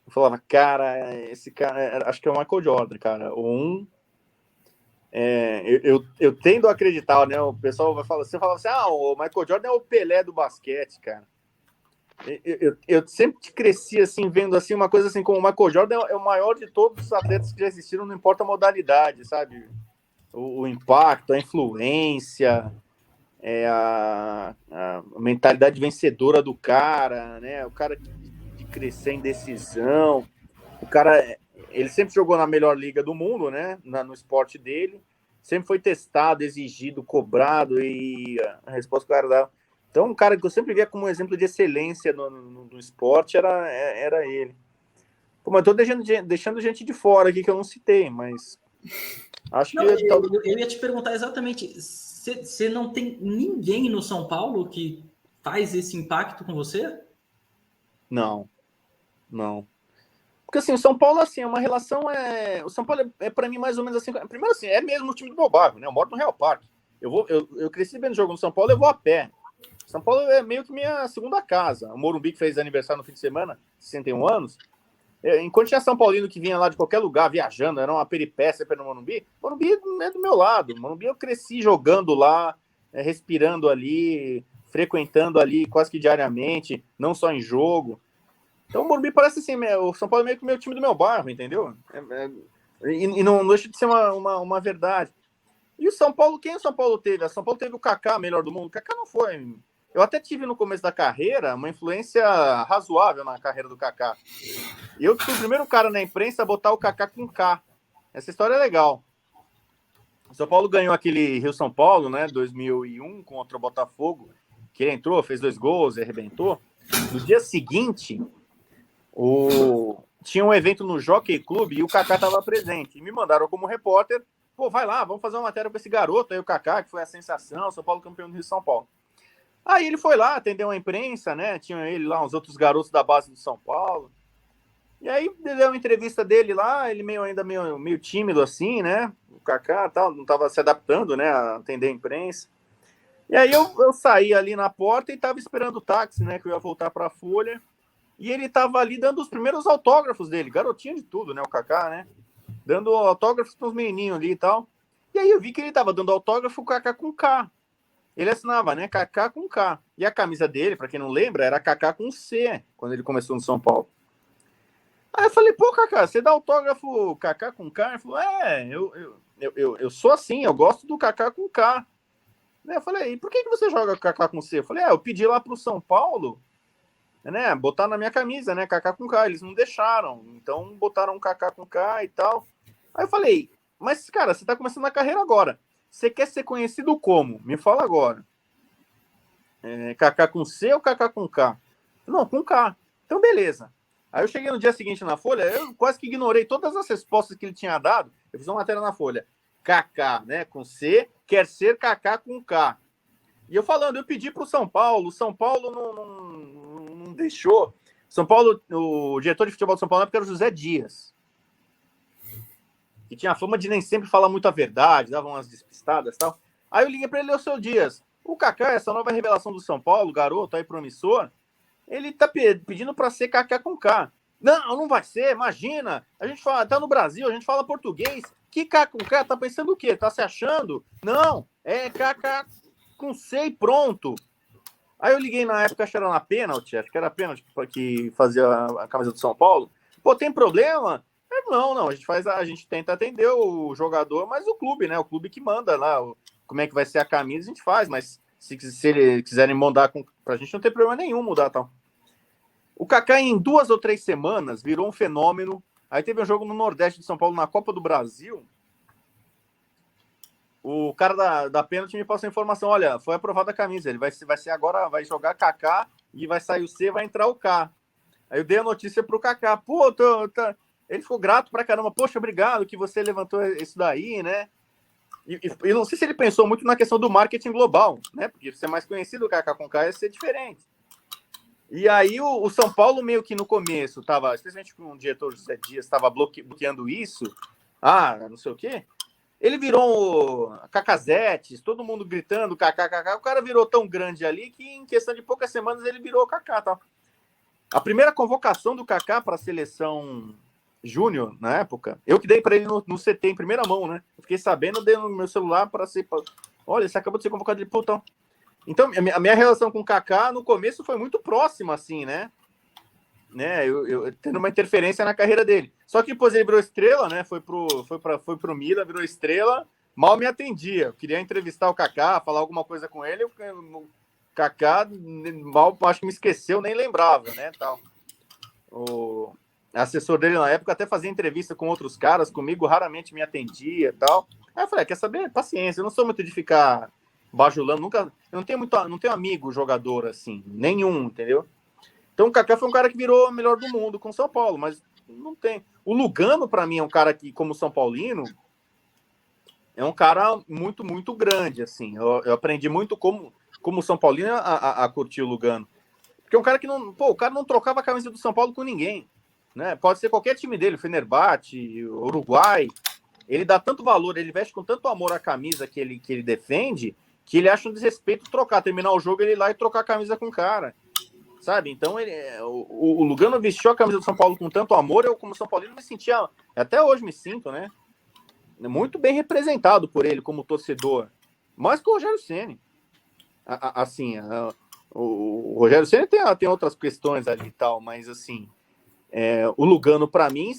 falava, cara, esse cara, acho que é o Michael Jordan, cara, eu tendo a acreditar, né, o pessoal vai falar, você fala assim, o Michael Jordan é o Pelé do basquete, cara. Eu sempre cresci assim, vendo assim, uma coisa assim, como o Michael Jordan é o maior de todos os atletas que já existiram, não importa a modalidade, sabe? O impacto, a influência. a mentalidade vencedora do cara, né? O cara de crescer em decisão. O cara, ele sempre jogou na melhor liga do mundo, né? No esporte dele. Sempre foi testado, exigido, cobrado e a resposta que o cara dava. Então, um cara que eu sempre via como um exemplo de excelência no esporte era ele. Pô, mas tô deixando gente de fora aqui que eu não citei, mas acho Não, que... eu ia te perguntar exatamente, você não tem ninguém no São Paulo que faz esse impacto com você? Não. Porque assim, o São Paulo, assim, é uma relação. O São Paulo é para mim mais ou menos assim. Primeiro, assim, é mesmo o time do meu bairro, né? Eu moro no Real Parque. Eu cresci vendo jogo no São Paulo, eu vou a pé. São Paulo é meio que minha segunda casa. O Morumbi, que fez aniversário no fim de semana, 61 anos. Enquanto tinha São Paulino que vinha lá de qualquer lugar, viajando, era uma peripécia para o Morumbi. Morumbi é do meu lado. Morumbi eu cresci jogando lá, respirando ali, frequentando ali quase que diariamente, não só em jogo. Então o Morumbi parece assim, o São Paulo é meio que o meu time do meu bairro, entendeu? E não deixa de ser uma verdade. E o São Paulo, quem o São Paulo teve? O São Paulo teve o Kaká, melhor do mundo. O Kaká não foi. Eu até tive no começo da carreira uma influência razoável na carreira do Kaká. E eu fui o primeiro cara na imprensa a botar o Kaká com K. Essa história é legal. O São Paulo ganhou aquele Rio-São Paulo, né, 2001, contra o Botafogo, que ele entrou, fez 2 gols e arrebentou. No dia seguinte, tinha um evento no Jockey Club e o Kaká estava presente. E me mandaram como repórter, pô, vai lá, vamos fazer uma matéria com esse garoto aí, o Kaká, que foi a sensação, São Paulo campeão do Rio-São Paulo. Aí ele foi lá, atendeu a imprensa, né? Tinha ele lá, uns outros garotos da base do São Paulo. E aí deu uma entrevista dele lá, ele ainda meio tímido assim, né? O Kaká tal, não estava se adaptando, né? A atender a imprensa. E aí eu saí ali na porta e estava esperando o táxi, né? Que eu ia voltar para a Folha. E ele estava ali dando os primeiros autógrafos dele, garotinho de tudo, né? O Kaká, né? Dando autógrafos para os menininhos ali e tal. E aí eu vi que ele estava dando autógrafo Kaká com K. Ele assinava, né? Kaká com K. E a camisa dele, para quem não lembra, era Kaká com C, quando ele começou no São Paulo. Aí eu falei, pô, Kaká, você dá autógrafo Kaká com K? Ele falou, eu sou assim, eu gosto do Kaká com K. Eu falei, e por que você joga Kaká com C? Eu falei, eu pedi lá pro São Paulo, né, botar na minha camisa, né, Kaká com K, eles não deixaram, então botaram um Kaká com K e tal. Aí eu falei, mas, cara, você tá começando a carreira agora, você quer ser conhecido como? Me fala agora. Kaká com C ou Kaká com K? Não, com K. Então, beleza. Aí eu cheguei no dia seguinte na Folha, eu quase que ignorei todas as respostas que ele tinha dado, eu fiz uma matéria na Folha, Kaká, né, com C, quer ser Kaká com K. E eu falando, eu pedi para o São Paulo não deixou. São Paulo, o diretor de futebol de São Paulo na época era o José Dias, que tinha a fama de nem sempre falar muito a verdade, dava umas despistadas e tal. Aí eu liguei para ele, seu Dias, o Kaká, essa nova revelação do São Paulo, garoto aí promissor, ele tá pedindo para ser Kaká com K. Não vai ser, imagina. A gente fala, tá no Brasil, a gente fala português. Que K com K? Tá pensando o quê? Tá se achando? Não, é Kaká com C e pronto. Aí eu liguei na época, acho que era na Pênalti, que fazia a camisa do São Paulo. Pô, tem problema? Não, a gente tenta atender o jogador, mas o clube, né? O clube que manda lá, como é que vai ser a camisa, a gente faz, mas se eles quiserem mudar, pra gente não tem problema nenhum mudar, tal. O Kaká, em 2 ou 3 semanas, virou um fenômeno. Aí teve um jogo no Nordeste de São Paulo, na Copa do Brasil. O cara da pênalti me passou a informação, olha, foi aprovada a camisa, ele vai ser agora, vai jogar Kaká e vai sair o C, vai entrar o K. Aí eu dei a notícia pro Kaká, pô, ele ficou grato pra caramba, poxa, obrigado que você levantou isso daí, né? E não sei se ele pensou muito na questão do marketing global, né? Porque ser mais conhecido o Kaká com K ia ser diferente. E aí o São Paulo meio que no começo estava, especialmente com o diretor José Dias, estava bloqueando isso, não sei o quê. Ele virou Cacazetes, todo mundo gritando Kaká. O cara virou tão grande ali que em questão de poucas semanas ele virou Kaká, tá? A primeira convocação do Kaká para a seleção júnior, na época, eu que dei para ele no CT em primeira mão, né? Eu fiquei sabendo, dei no meu celular para ser... Olha, você acabou de ser convocado. Ele, putão. Então, a minha relação com o Kaká no começo foi muito próxima, assim, né? Eu tendo uma interferência na carreira dele. Só que depois ele virou estrela, né? Foi pro Milan, virou estrela, mal me atendia. Eu queria entrevistar o Kaká, falar alguma coisa com ele, o Kaká mal, acho que me esqueceu, nem lembrava, né, tal. O assessor dele na época até fazia entrevista com outros caras, comigo raramente me atendia e tal. Aí eu falei, quer saber? Paciência, eu não sou muito de ficar bajulando, nunca, eu não tenho amigo jogador assim, nenhum, entendeu? Então o Kaká foi um cara que virou o melhor do mundo com o São Paulo, mas não tem. O Lugano, para mim, é um cara que, como São Paulino, é um cara muito, muito grande, assim. Eu aprendi muito como São Paulino a curtir o Lugano. Porque é um cara que não... Pô, o cara não trocava a camisa do São Paulo com ninguém, né? Pode ser qualquer time dele, Fenerbahçe, Uruguai. Ele dá tanto valor, ele veste com tanto amor a camisa que ele defende, que ele acha um desrespeito trocar, terminar o jogo, ele ir lá e trocar a camisa com o cara. Sabe? Então, o Lugano vestiu a camisa do São Paulo com tanto amor, eu, como São Paulino, me sentia... Até hoje me sinto, né? Muito bem representado por ele como torcedor. Mais que o Rogério Ceni. Assim, o Rogério Ceni tem outras questões ali e tal, mas assim, o Lugano, para mim,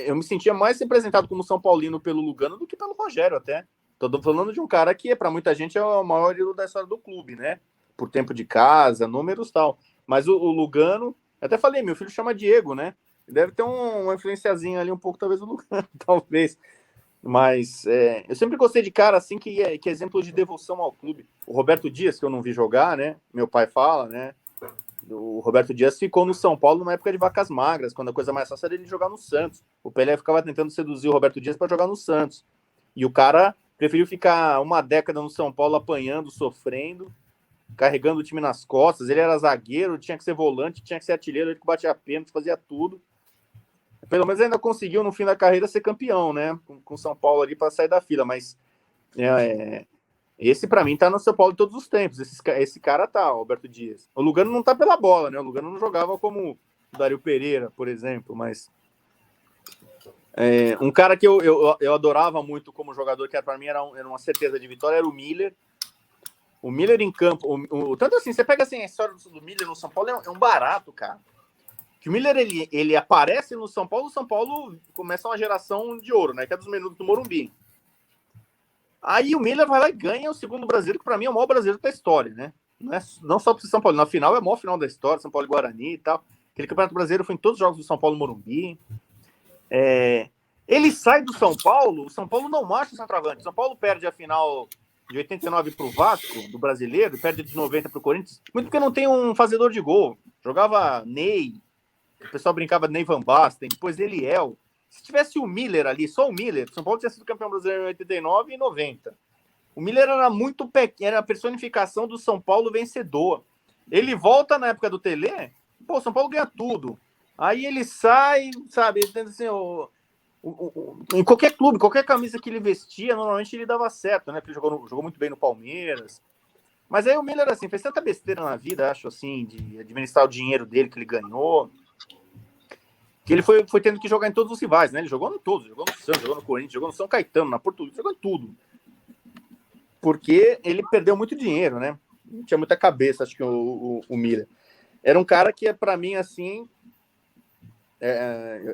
eu me sentia mais representado como São Paulino pelo Lugano do que pelo Rogério até. Tô falando de um cara que, para muita gente, é o maior ídolo da história do clube, né? Por tempo de casa, números e tal. Mas o Lugano, até falei, meu filho chama Diego, né? Deve ter uma influenciazinha ali um pouco, talvez, o Lugano, talvez. Mas eu sempre gostei de cara assim que é exemplo de devoção ao clube. O Roberto Dias, que eu não vi jogar, né? Meu pai fala, né? O Roberto Dias ficou no São Paulo na época de vacas magras, quando a coisa mais fácil era ele jogar no Santos. O Pelé ficava tentando seduzir o Roberto Dias para jogar no Santos. E o cara preferiu ficar uma década no São Paulo apanhando, sofrendo, carregando o time nas costas. Ele era zagueiro, tinha que ser volante, tinha que ser artilheiro, ele que batia pênalti, fazia tudo. Pelo menos ainda conseguiu, no fim da carreira, ser campeão, né? Com o São Paulo ali para sair da fila. Mas esse, para mim, tá no São Paulo de todos os tempos. Esse cara tá, o Roberto Dias. O Lugano não tá pela bola, né? O Lugano não jogava como o Dario Pereira, por exemplo. Mas um cara que eu adorava muito como jogador, que para mim era uma certeza de vitória, era o Miller. O Miller em campo... tanto assim, você pega assim, a história do Miller no São Paulo, é um barato, cara. Que o Miller, ele aparece no São Paulo, o São Paulo começa uma geração de ouro, né? Que é dos menudos do Morumbi. Aí o Miller vai lá e ganha o segundo brasileiro, que para mim é o maior brasileiro da história, né? Não só para o São Paulo, na final é o maior final da história, São Paulo e Guarani e tal. Aquele campeonato brasileiro foi em todos os jogos do São Paulo no Morumbi. Ele sai do São Paulo, o São Paulo não acha o centroavante. O São Paulo perde a final de 89 para o Vasco, do brasileiro, perde de 90 para o Corinthians, muito porque não tem um fazedor de gol. Jogava Ney, o pessoal brincava de Ney Van Basten, depois Eliel. Se tivesse o Miller ali, só o Miller, São Paulo tinha sido campeão brasileiro em 89 e 90. O Miller era muito pequeno, era a personificação do São Paulo vencedor. Ele volta na época do Tele, pô, o São Paulo ganha tudo. Aí ele sai, sabe, assim, em qualquer clube, qualquer camisa que ele vestia, normalmente ele dava certo, né? Porque ele jogou muito bem no Palmeiras. Mas aí o Miller, assim, fez tanta besteira na vida, acho, assim, de administrar o dinheiro dele que ele ganhou, que ele foi tendo que jogar em todos os rivais, né? Ele jogou em todos, jogou no Santos, jogou no Corinthians, jogou no São Caetano, na Portuguesa, jogou em tudo. Porque ele perdeu muito dinheiro, né? Não tinha muita cabeça, acho que o Miller. Era um cara que, pra mim, assim,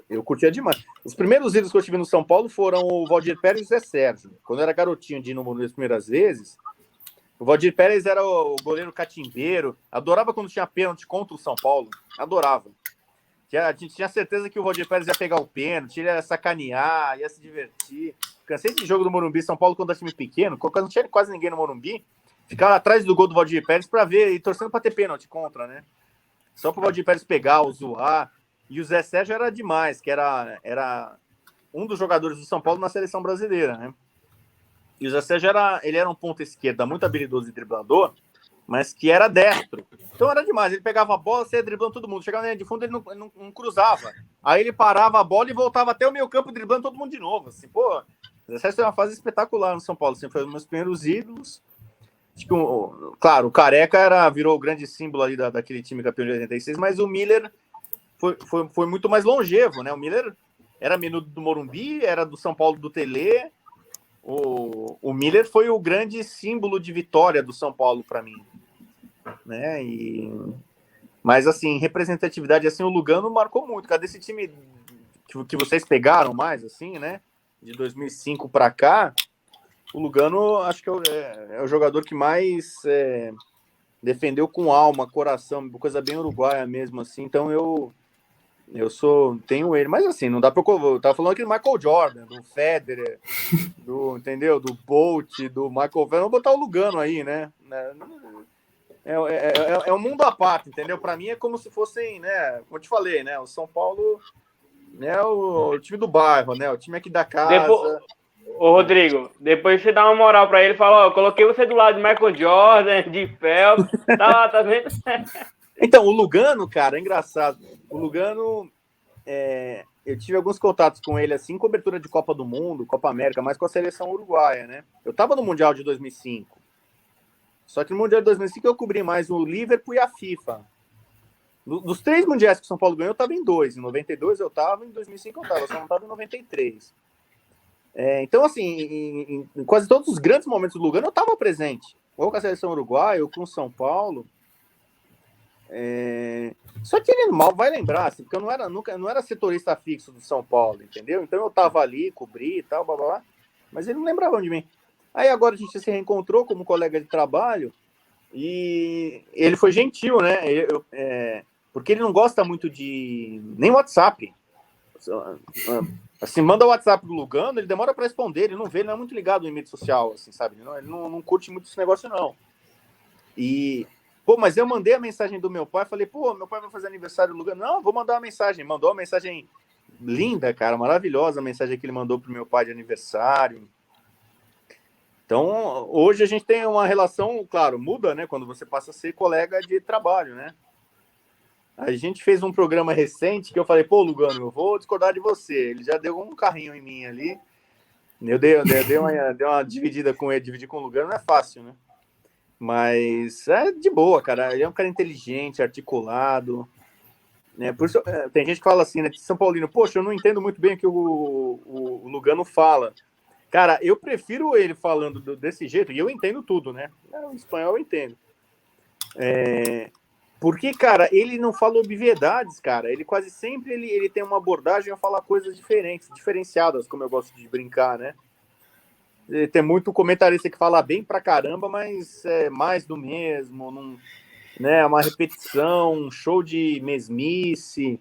eu curtia demais. Os primeiros ídolos que eu tive no São Paulo foram o Valdir Pérez e o Zé Sérgio. Quando eu era garotinho de ir no Morumbi as primeiras vezes, o Valdir Pérez era o goleiro catimbeiro. Adorava quando tinha pênalti contra o São Paulo. Adorava. A gente tinha certeza que o Valdir Pérez ia pegar o pênalti, ele ia sacanear, ia se divertir. Cansei de jogo do Morumbi, São Paulo, quando era time pequeno, quando não tinha quase ninguém no Morumbi, ficava atrás do gol do Valdir Pérez para ver e torcendo para ter pênalti contra, né? Só para o Valdir Pérez pegar ou zoar. E o Zé Sérgio era demais, que era um dos jogadores do São Paulo na seleção brasileira, né? E o Zé Sérgio era um ponta esquerda muito habilidoso e driblador, mas que era destro. Então era demais. Ele pegava a bola, saia driblando todo mundo. Chegava na linha de fundo, ele não cruzava. Aí ele parava a bola e voltava até o meio campo driblando todo mundo de novo. Assim, pô, o Zé Sérgio foi uma fase espetacular no São Paulo. Assim, foi um dos meus primeiros ídolos. Acho que, claro, o Careca virou o grande símbolo ali daquele time campeão de 86, mas o Miller foi muito mais longevo, né? O Miller era menudo do Morumbi, era do São Paulo do Tele. O Miller foi o grande símbolo de vitória do São Paulo para mim, né? Mas assim, representatividade, assim, o Lugano marcou muito. Cadê esse time que vocês pegaram mais, assim, né? De 2005 para cá, o Lugano, acho que é o jogador que mais defendeu com alma, coração, coisa bem uruguaia mesmo, assim. Então eu tenho ele. Mas assim, não dá pra... Eu tava falando aqui do Michael Jordan, do Federer, entendeu? Do Bolt, do Michael Phelps. Vamos botar o Lugano aí, né? É um mundo à parte, entendeu? Para mim é como se fossem, né? Como eu te falei, né? O São Paulo, né? O time do bairro, né? O time aqui da casa. Ô, Rodrigo, depois você dá uma moral para ele e fala, ó, coloquei você do lado de Michael Jordan, de Phelps, tá vendo? Então, o Lugano, cara, é engraçado. O Lugano, eu tive alguns contatos com ele, assim, cobertura de Copa do Mundo, Copa América, mas com a seleção uruguaia, né? Eu tava no Mundial de 2005. Só que no Mundial de 2005 eu cobri mais o Liverpool e a FIFA. Dos 3 mundiais que o São Paulo ganhou, eu estava em 2. Em 92 eu estava, em 2005 eu estava. Só não estava em 93. Então, assim, em quase todos os grandes momentos do Lugano, eu estava presente. Ou com a seleção uruguaia, ou com o São Paulo. Só que ele mal vai lembrar, assim, porque eu não era setorista fixo do São Paulo, entendeu? Então eu estava ali, cobri e tal, blá, blá, blá, mas ele não lembrava de mim. Aí agora a gente se reencontrou como colega de trabalho e ele foi gentil, né? Porque ele não gosta muito de nem WhatsApp. Assim, manda o WhatsApp do Lugano, ele demora para responder, ele não não é muito ligado em mídia social, assim, sabe? Ele não curte muito esse negócio, não. Mas eu mandei a mensagem do meu pai, falei, meu pai vai fazer aniversário do Lugano. Não, vou mandar uma mensagem. Mandou uma mensagem linda, cara, maravilhosa a mensagem que ele mandou pro meu pai de aniversário. Então, hoje a gente tem uma relação, claro, muda, né? Quando você passa a ser colega de trabalho, né? A gente fez um programa recente que eu falei, Lugano, eu vou discordar de você. Ele já deu um carrinho em mim ali. Eu dei uma dividida com ele. Dividir com o Lugano não é fácil, né? Mas é de boa, cara. Ele é um cara inteligente, articulado. Né? Por isso, tem gente que fala assim, né? De São Paulino, poxa, eu não entendo muito bem o que o Lugano fala. Cara, eu prefiro ele falando desse jeito, e eu entendo tudo, né? O espanhol eu entendo. Porque, cara, ele não fala obviedades, cara. Ele quase sempre ele tem uma abordagem a falar coisas diferenciadas, como eu gosto de brincar, né? Tem muito comentarista que fala bem pra caramba, mas é mais do mesmo, né? Uma repetição, um show de mesmice,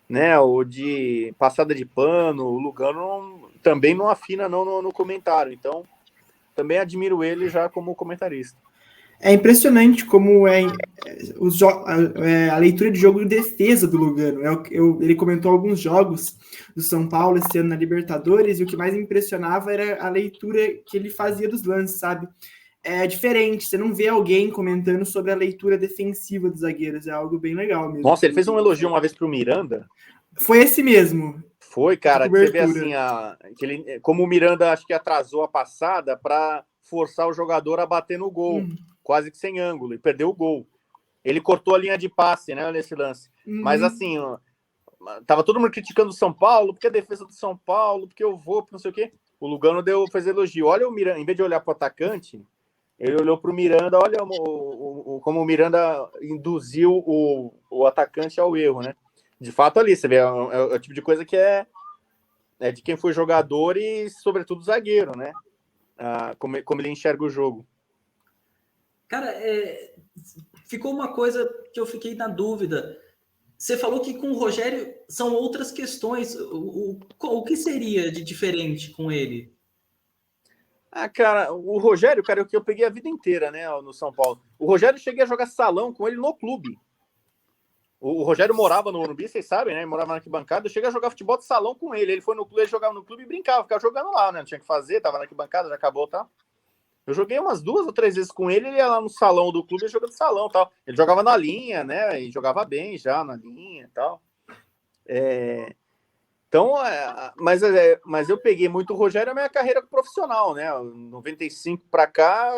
né? Ou de passada de pano. O Lugano também não afina no comentário, então também admiro ele já como comentarista. É impressionante como a leitura de jogo de defesa do Lugano. Ele comentou alguns jogos do São Paulo esse ano na Libertadores, e o que mais me impressionava era a leitura que ele fazia dos lances, sabe? É diferente, você não vê alguém comentando sobre a leitura defensiva dos zagueiros, é algo bem legal mesmo. Nossa, ele fez um elogio uma vez pro Miranda. Foi esse mesmo. Foi, cara, que você vê assim, como o Miranda acho que atrasou a passada para forçar o jogador a bater no gol, quase que sem ângulo, e perdeu o gol. Ele cortou a linha de passe, né, nesse lance. Mas assim, tava todo mundo criticando o São Paulo, porque a defesa do São Paulo, porque eu vou, não sei o quê. O Lugano fez elogio. Olha o Miranda, em vez de olhar pro atacante, ele olhou pro Miranda, olha como o Miranda induziu o atacante ao erro, né? De fato, ali, você vê, é o tipo de coisa que é de quem foi jogador e, sobretudo, zagueiro, né? Como ele enxerga o jogo. Cara, ficou uma coisa que eu fiquei na dúvida. Você falou que com o Rogério são outras questões. O que seria de diferente com ele? Cara, o Rogério, cara, eu peguei a vida inteira, né, no São Paulo. O Rogério, cheguei a jogar salão com ele no clube. O Rogério morava no Morumbi, vocês sabem, né? Ele morava na arquibancada. Eu cheguei a jogar futebol de salão com ele. Ele foi no clube, ele jogava no clube e brincava, ficava jogando lá, né? Não tinha o que fazer, tava na arquibancada, já acabou, tá? Eu joguei umas 2 ou 3 vezes com ele, ele ia lá no salão do clube e jogava de salão, tal. Ele jogava na linha, né? E jogava bem já na linha e tal. Então, mas eu peguei muito o Rogério na minha carreira profissional, né? 95 para cá,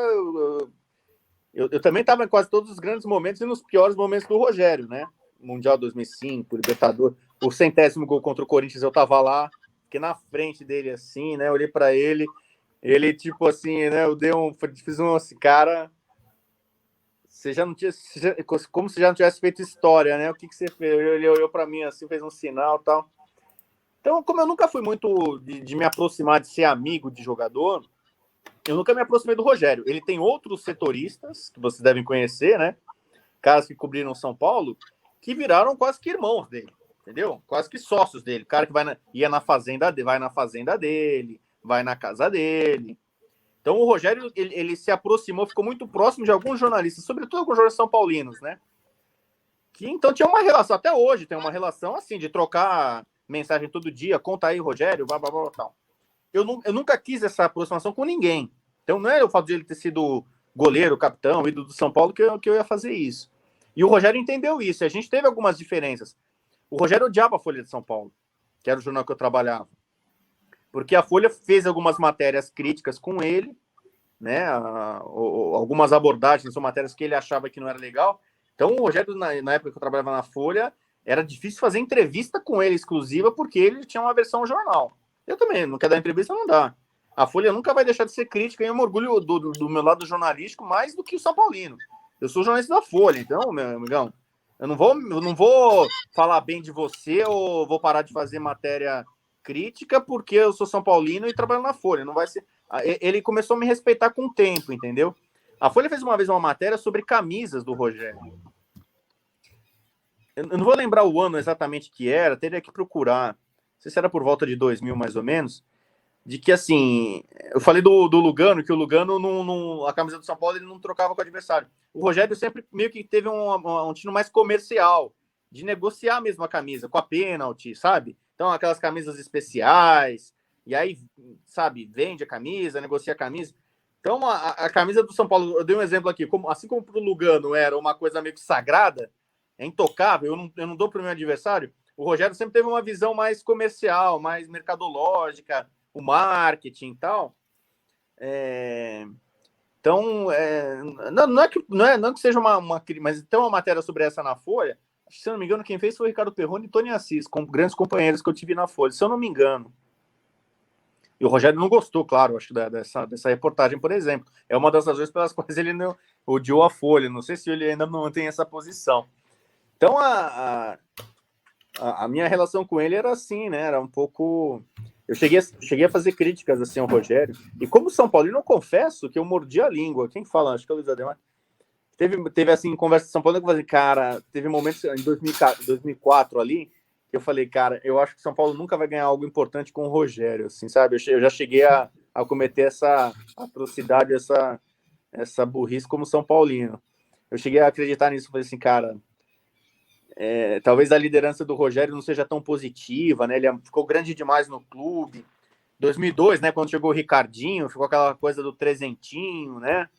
eu também estava em quase todos os grandes momentos e nos piores momentos do Rogério, né? Mundial 2005, Libertadores, o 100º gol contra o Corinthians, eu tava lá, fiquei na frente dele assim, né? Olhei para ele tipo assim, né? Fiz assim, cara, você já não tinha, como se já não tivesse feito história, né? O que você fez? Ele olhou para mim assim, fez um sinal, tal. Então, como eu nunca fui muito de me aproximar de ser amigo de jogador, eu nunca me aproximei do Rogério. Ele tem outros setoristas, que vocês devem conhecer, né? Caras que cobriram São Paulo, que viraram quase que irmãos dele, entendeu? Quase que sócios dele. O cara que ia na fazenda dele, vai na fazenda dele, vai na casa dele. Então o Rogério, ele se aproximou, ficou muito próximo de alguns jornalistas, sobretudo alguns jornalistas são paulinos, né? Que então tinha uma relação, até hoje tem uma relação assim, de trocar mensagem todo dia, conta aí, Rogério, blá, blá, blá, tal. Eu nunca quis essa aproximação com ninguém. Então não é o fato de ele ter sido goleiro, capitão, ídolo do São Paulo, que eu ia fazer isso. E o Rogério entendeu isso. A gente teve algumas diferenças. O Rogério odiava a Folha de São Paulo, que era o jornal que eu trabalhava. Porque a Folha fez algumas matérias críticas com ele, né? Algumas abordagens são matérias que ele achava que não era legal. Então o Rogério, na época que eu trabalhava na Folha, era difícil fazer entrevista com ele exclusiva, porque ele tinha uma versão ao jornal. Eu também, não quer dar entrevista, não dá. A Folha nunca vai deixar de ser crítica, e eu me orgulho do meu lado jornalístico mais do que o São Paulino. Eu sou jornalista da Folha, então, meu amigão, eu não vou falar bem de você ou vou parar de fazer matéria crítica porque eu sou São Paulino e trabalho na Folha. Não vai ser. Ele começou a me respeitar com o tempo, entendeu? A Folha fez uma vez uma matéria sobre camisas do Rogério. Eu não vou lembrar o ano exatamente que era, teria que procurar. Não sei se era por volta de 2000, mais ou menos. De que, assim, eu falei do Lugano, que o Lugano, a camisa do São Paulo, ele não trocava com o adversário. O Rogério sempre meio que teve um tino mais comercial, de negociar mesmo a camisa, com a pênalti, sabe? Então, aquelas camisas especiais, e aí, sabe, vende a camisa, negocia a camisa. Então, a camisa do São Paulo, eu dei um exemplo aqui, assim como pro Lugano era uma coisa meio que sagrada, é intocável, eu não dou pro meu adversário, o Rogério sempre teve uma visão mais comercial, mais mercadológica, o marketing e tal. Então, não é que seja uma mas tem uma matéria sobre essa na Folha. Acho que, se eu não me engano, quem fez foi o Ricardo Perrone e Tony Assis, com grandes companheiros que eu tive na Folha, se eu não me engano. E o Rogério não gostou, claro, acho, dessa reportagem, por exemplo. É uma das razões pelas quais ele não odiou a Folha. Não sei se ele ainda não tem essa posição. Então, a minha relação com ele era assim, né? Era um pouco... Eu cheguei a fazer críticas assim ao Rogério. E como São Paulino, eu confesso que eu mordi a língua. Quem fala? Acho que é o Luiz Ademar. Teve assim, conversa de São Paulo, que eu falei, cara, teve momentos em 2004 ali, que eu falei, cara, eu acho que São Paulo nunca vai ganhar algo importante com o Rogério, assim, sabe? Eu já cheguei a cometer essa atrocidade, essa burrice como São Paulino. Eu cheguei a acreditar nisso, falei assim, cara, talvez a liderança do Rogério não seja tão positiva, né? Ele ficou grande demais no clube. 2002, né? Quando chegou o Ricardinho, ficou aquela coisa do trezentinho, né?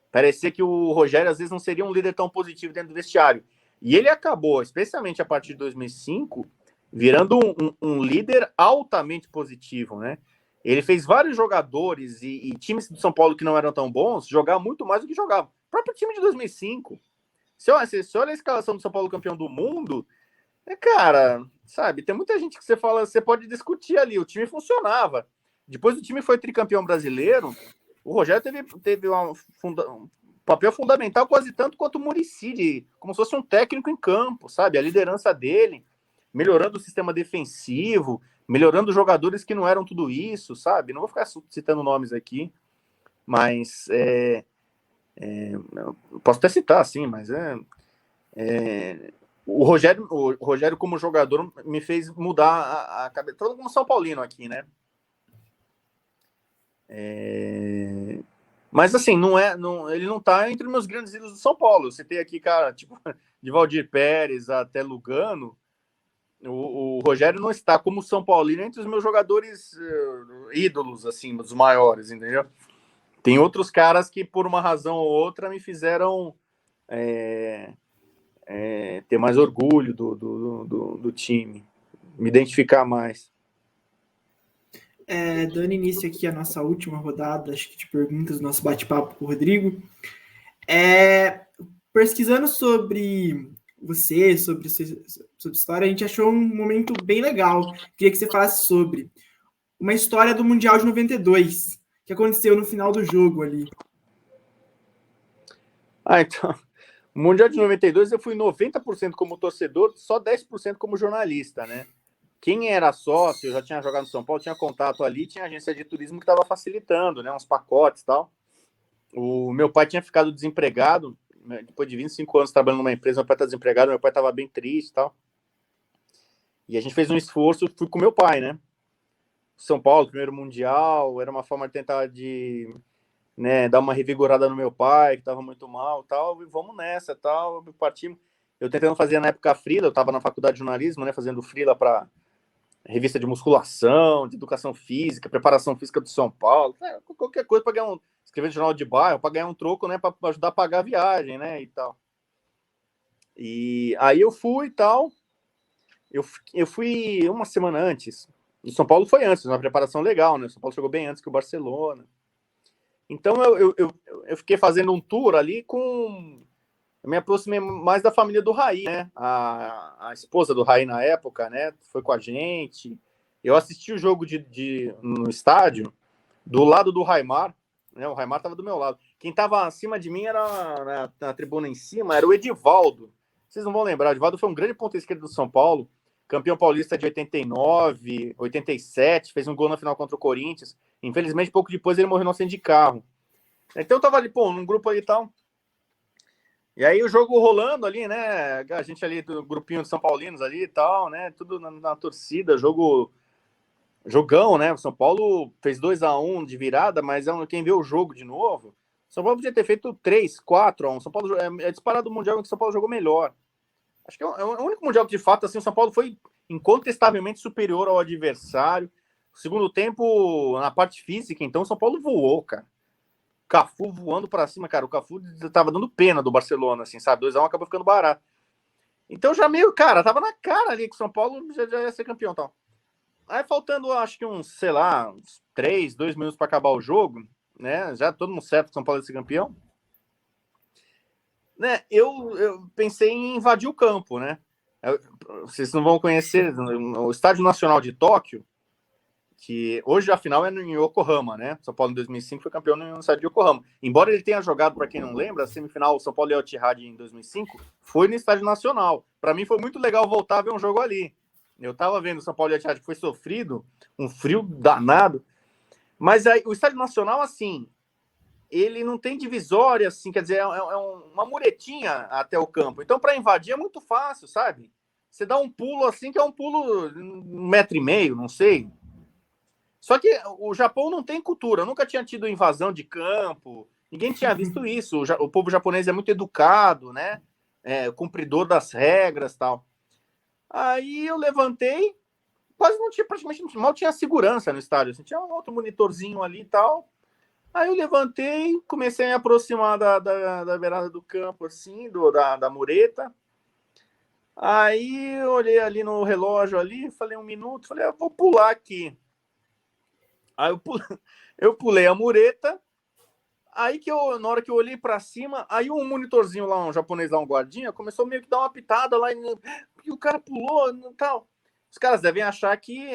Parecia que o Rogério, às vezes, não seria um líder tão positivo dentro do vestiário. E ele acabou, especialmente a partir de 2005, virando um líder altamente positivo, né? Ele fez vários jogadores e times do São Paulo que não eram tão bons jogar muito mais do que jogavam. O próprio time de 2005. Se olha a escalação do São Paulo campeão do mundo, cara, sabe, tem muita gente que você fala, você pode discutir ali, o time funcionava. Depois o time foi tricampeão brasileiro, o Rogério teve um papel fundamental quase tanto quanto o Muricy, como se fosse um técnico em campo, sabe? A liderança dele, melhorando o sistema defensivo, melhorando jogadores que não eram tudo isso, sabe? Não vou ficar citando nomes aqui, mas eu posso até citar, sim, mas o Rogério como jogador me fez mudar a cabeça, todo como São Paulino aqui, né? Mas assim, ele não tá entre meus grandes ídolos do São Paulo. Eu citei aqui, cara, tipo, de Valdir Pérez até Lugano. O Rogério não está como São Paulino entre os meus jogadores ídolos, assim, dos maiores, entendeu? Tem outros caras que, por uma razão ou outra, me fizeram ter mais orgulho do time, me identificar mais. Dando início aqui à nossa última rodada, acho que de perguntas do nosso bate-papo com o Rodrigo. Pesquisando sobre você, sobre história, a gente achou um momento bem legal. Queria que você falasse sobre uma história do Mundial de 92, que aconteceu no final do jogo ali. Então, no Mundial de 92 eu fui 90% como torcedor, só 10% como jornalista, né? quem era sócio, eu já tinha jogado no São Paulo, tinha contato ali, tinha agência de turismo que estava facilitando, né? Uns pacotes e tal. O meu pai tinha ficado desempregado, né, depois de 25 anos trabalhando numa empresa, meu pai está desempregado, meu pai estava bem triste e tal. E a gente fez um esforço, fui com meu pai, né? São Paulo, primeiro mundial, era uma forma de tentar né, dar uma revigorada no meu pai, que estava muito mal e tal, e vamos nessa tal, partimos. Eu tentando fazer na época freela, eu estava na faculdade de jornalismo, né, fazendo freela para revista de musculação, de educação física, preparação física do São Paulo, qualquer coisa para ganhar escrever no jornal de bairro, para ganhar um troco, né, para ajudar a pagar a viagem, né, e tal. E aí eu fui e tal, eu fui uma semana antes, o São Paulo foi antes, uma preparação legal, né, o São Paulo chegou bem antes que o Barcelona. Então eu fiquei fazendo um tour ali com... Eu me aproximei mais da família do Raí, né? A esposa do Raí na época, né? Foi com a gente. Eu assisti o jogo no estádio, do lado do Raimar, né? O Raimar estava do meu lado. Quem estava acima de mim era na tribuna em cima, era o Edivaldo. Vocês não vão lembrar, o Edivaldo foi um grande ponta esquerda do São Paulo, campeão paulista de 89, 87, fez um gol na final contra o Corinthians. Infelizmente, pouco depois ele morreu no acidente de carro. Então eu tava ali, num grupo aí e tal. E aí o jogo rolando ali, né? A gente ali do grupinho de São Paulinos ali e tal, né? Tudo na torcida, jogão, né? O São Paulo fez 2-1 de virada, mas quem vê o jogo de novo, São Paulo podia ter feito 3-4-1. São Paulo é disparado o Mundial em que o São Paulo jogou melhor. Acho que é o único Mundial que, de fato, assim, o São Paulo foi incontestavelmente superior ao adversário. Segundo tempo, na parte física, então, o São Paulo voou, cara. Cafu voando para cima, cara. O Cafu tava dando pena do Barcelona, assim, sabe? 2-1 acabou ficando barato. Então já meio, cara, tava na cara ali que o São Paulo já ia ser campeão e tal. Aí faltando, acho que uns 2 minutos para acabar o jogo, né? Já todo mundo certo que o São Paulo ia ser campeão. Né? Eu pensei em invadir o campo, né? Vocês não vão conhecer o Estádio Nacional de Tóquio, que hoje a final é em Yokohama, né? São Paulo em 2005 foi campeão no estádio de Yokohama. Embora ele tenha jogado, para quem não lembra, a semifinal São Paulo e Al-Ittihad em 2005 foi no Estádio Nacional. Para mim foi muito legal voltar a ver um jogo ali. Eu tava vendo o São Paulo e Al-Ittihad, que foi sofrido, um frio danado. Mas aí, o Estádio Nacional, assim, ele não tem divisória, assim, quer dizer, uma muretinha até o campo. Então, para invadir é muito fácil, sabe? Você dá um pulo assim, que é um pulo 1,5 metro, não sei. Só que o Japão não tem cultura, nunca tinha tido invasão de campo, ninguém tinha visto isso. O povo japonês é muito educado, né? Cumpridor das regras e tal. Aí eu levantei, quase não tinha, praticamente mal tinha segurança no estádio, assim, tinha um outro monitorzinho ali e tal. Aí eu levantei, comecei a me aproximar da beirada do campo, assim, da mureta. Aí eu olhei ali no relógio ali, falei 1 minuto, falei, vou pular aqui. Aí eu pulei a mureta, aí na hora que eu olhei para cima, aí um monitorzinho lá, um japonês lá, um guardinha, começou meio que dar uma pitada lá, e o cara pulou e tal. Os caras devem achar que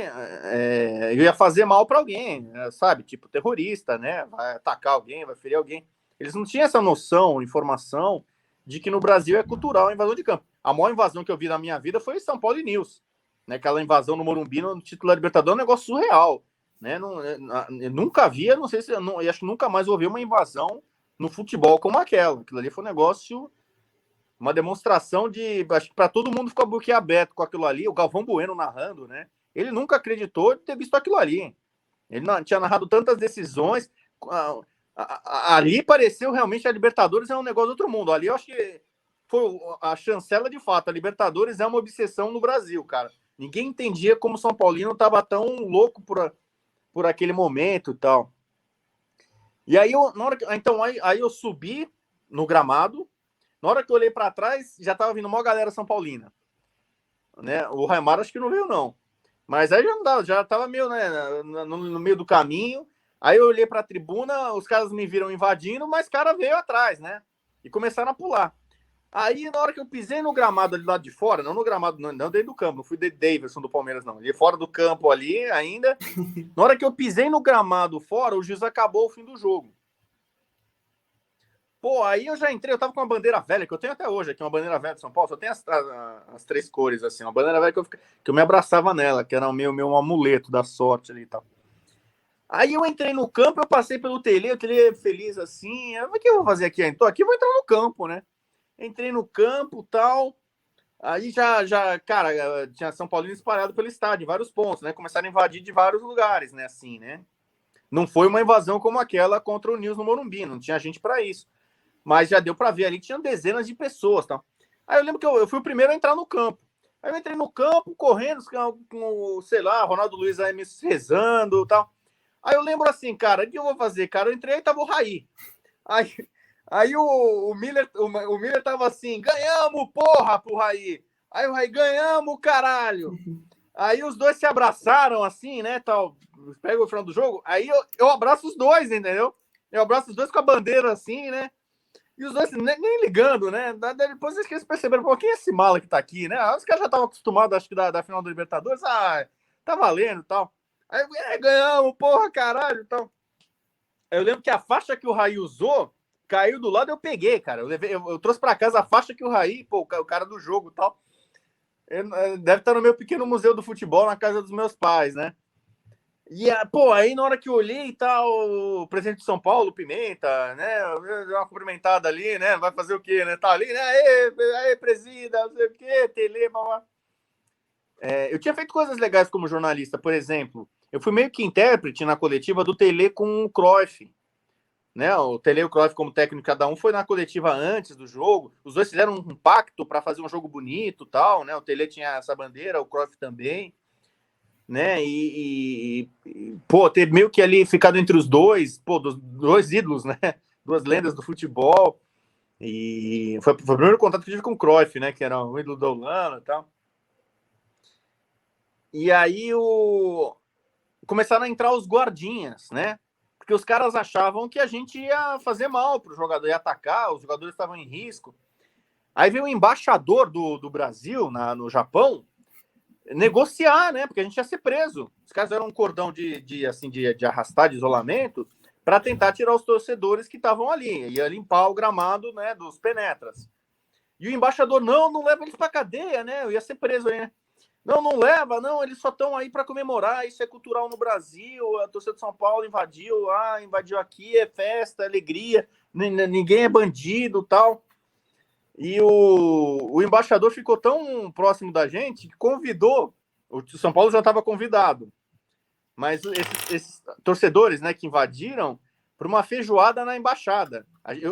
eu ia fazer mal para alguém, sabe? Tipo terrorista, né? Vai atacar alguém, vai ferir alguém. Eles não tinham essa noção, informação, de que no Brasil é cultural a invasão de campo. A maior invasão que eu vi na minha vida foi São Paulo e News. Né? Aquela invasão no Morumbi, no título da Libertadores, é um negócio surreal. Né? Eu nunca vi, não sei se eu acho que nunca mais ouvi uma invasão no futebol como aquela. Aquilo ali foi um negócio, uma demonstração de, acho que para todo mundo ficou boquiaberto com aquilo ali. O Galvão Bueno narrando, né? Ele nunca acreditou de ter visto aquilo ali. Ele não tinha narrado tantas decisões. Ali pareceu realmente a Libertadores é um negócio do outro mundo. Ali eu acho que foi a chancela de fato. A Libertadores é uma obsessão no Brasil, cara. Ninguém entendia como o São Paulino estava tão louco por aquele momento e tal. E aí aí eu subi no gramado. Na hora que eu olhei para trás, já tava vindo uma galera São Paulina. Né? O Raimar acho que não veio, não. Mas aí já tava meio, né, no meio do caminho. Aí eu olhei para a tribuna, os caras me viram invadindo, mas o cara veio atrás, né? E começaram a pular. Aí, na hora que eu pisei no gramado ali do lado de fora, não no gramado, não dentro do campo, não fui de Davidson do Palmeiras, não. Ali fora do campo ali ainda. Na hora que eu pisei no gramado fora, o juiz acabou o fim do jogo. Pô, aí eu já entrei, eu tava com uma bandeira velha, que eu tenho até hoje aqui, uma bandeira velha de São Paulo, só tem as 3 cores, assim, uma bandeira velha que eu me abraçava nela, que era o meu amuleto da sorte ali e tal. Aí eu entrei no campo, eu passei pelo Telê, o Telê feliz assim, o que eu vou fazer aqui? Tô aqui, eu vou entrar no campo, né? Entrei no campo, tal, aí cara, tinha São Paulino espalhado pelo estádio, em vários pontos, né? Começaram a invadir de vários lugares, né, assim, né? Não foi uma invasão como aquela contra o Nils no Morumbi, não tinha gente para isso. Mas já deu para ver ali que tinham dezenas de pessoas. Tá? Aí eu lembro que eu fui o primeiro a entrar no campo. Aí eu entrei no campo, correndo, com sei lá, Ronaldo Luiz aí me rezando e tal. Aí eu lembro assim, cara, o que eu vou fazer? Cara, eu entrei e tava o Raí. Aí o Miller tava assim, ganhamos, porra, pro Raí. Aí o Raí, ganhamos, caralho. Aí os dois se abraçaram assim, né, tal. Pega o final do jogo. Aí eu abraço os dois, entendeu? Eu abraço os dois com a bandeira assim, né? E os dois nem ligando, né? Depois eles perceberam, pô, quem é esse mala que tá aqui, né? Os caras já estavam acostumados, acho que da final do Libertadores. Tá valendo e tal. Aí, ganhamos, porra, caralho e tal. Aí eu lembro que a faixa que o Raí usou caiu do lado, eu peguei, cara. Eu trouxe pra casa a faixa que o Raí, pô, o cara do jogo e tal. Deve estar no meu pequeno museu do futebol na casa dos meus pais, né? E, pô, aí na hora que eu olhei e tal, o presidente de São Paulo, Pimenta, né? Deu uma cumprimentada ali, né? Vai fazer o quê, né? Tá ali, né? Aí, presida, não sei o quê, tele, mamá. Eu tinha feito coisas legais como jornalista, por exemplo. Eu fui meio que intérprete na coletiva do Tele com o Cruyff. Né? O Tele e o Cruyff, como técnico, cada um foi na coletiva antes do jogo. Os dois fizeram um pacto para fazer um jogo bonito tal, né? O Tele tinha essa bandeira, o Cruyff também. Né? Pô, ter meio que ali ficado entre os dois, pô, dos dois ídolos, né? Duas lendas do futebol. E foi o primeiro contato que eu tive com o Cruyff, né? Que era o ídolo da Holanda e tal. E aí começaram a entrar os guardinhas, né? Porque os caras achavam que a gente ia fazer mal para o jogador, ia atacar, os jogadores estavam em risco. Aí veio o embaixador do Brasil no Japão negociar, né? Porque a gente ia ser preso. Os caras eram um cordão de arrastar, de isolamento, para tentar tirar os torcedores que estavam ali. Ia limpar o gramado, né, dos penetras. E o embaixador, não leva eles para cadeia, né? Eu ia ser preso aí, né? Não leva, não, eles só estão aí para comemorar, isso é cultural no Brasil, a torcida de São Paulo invadiu aqui, é festa, é alegria, ninguém é bandido, tal. E o embaixador ficou tão próximo da gente que convidou, o São Paulo já estava convidado, mas esses torcedores, né, que invadiram, para uma feijoada na embaixada.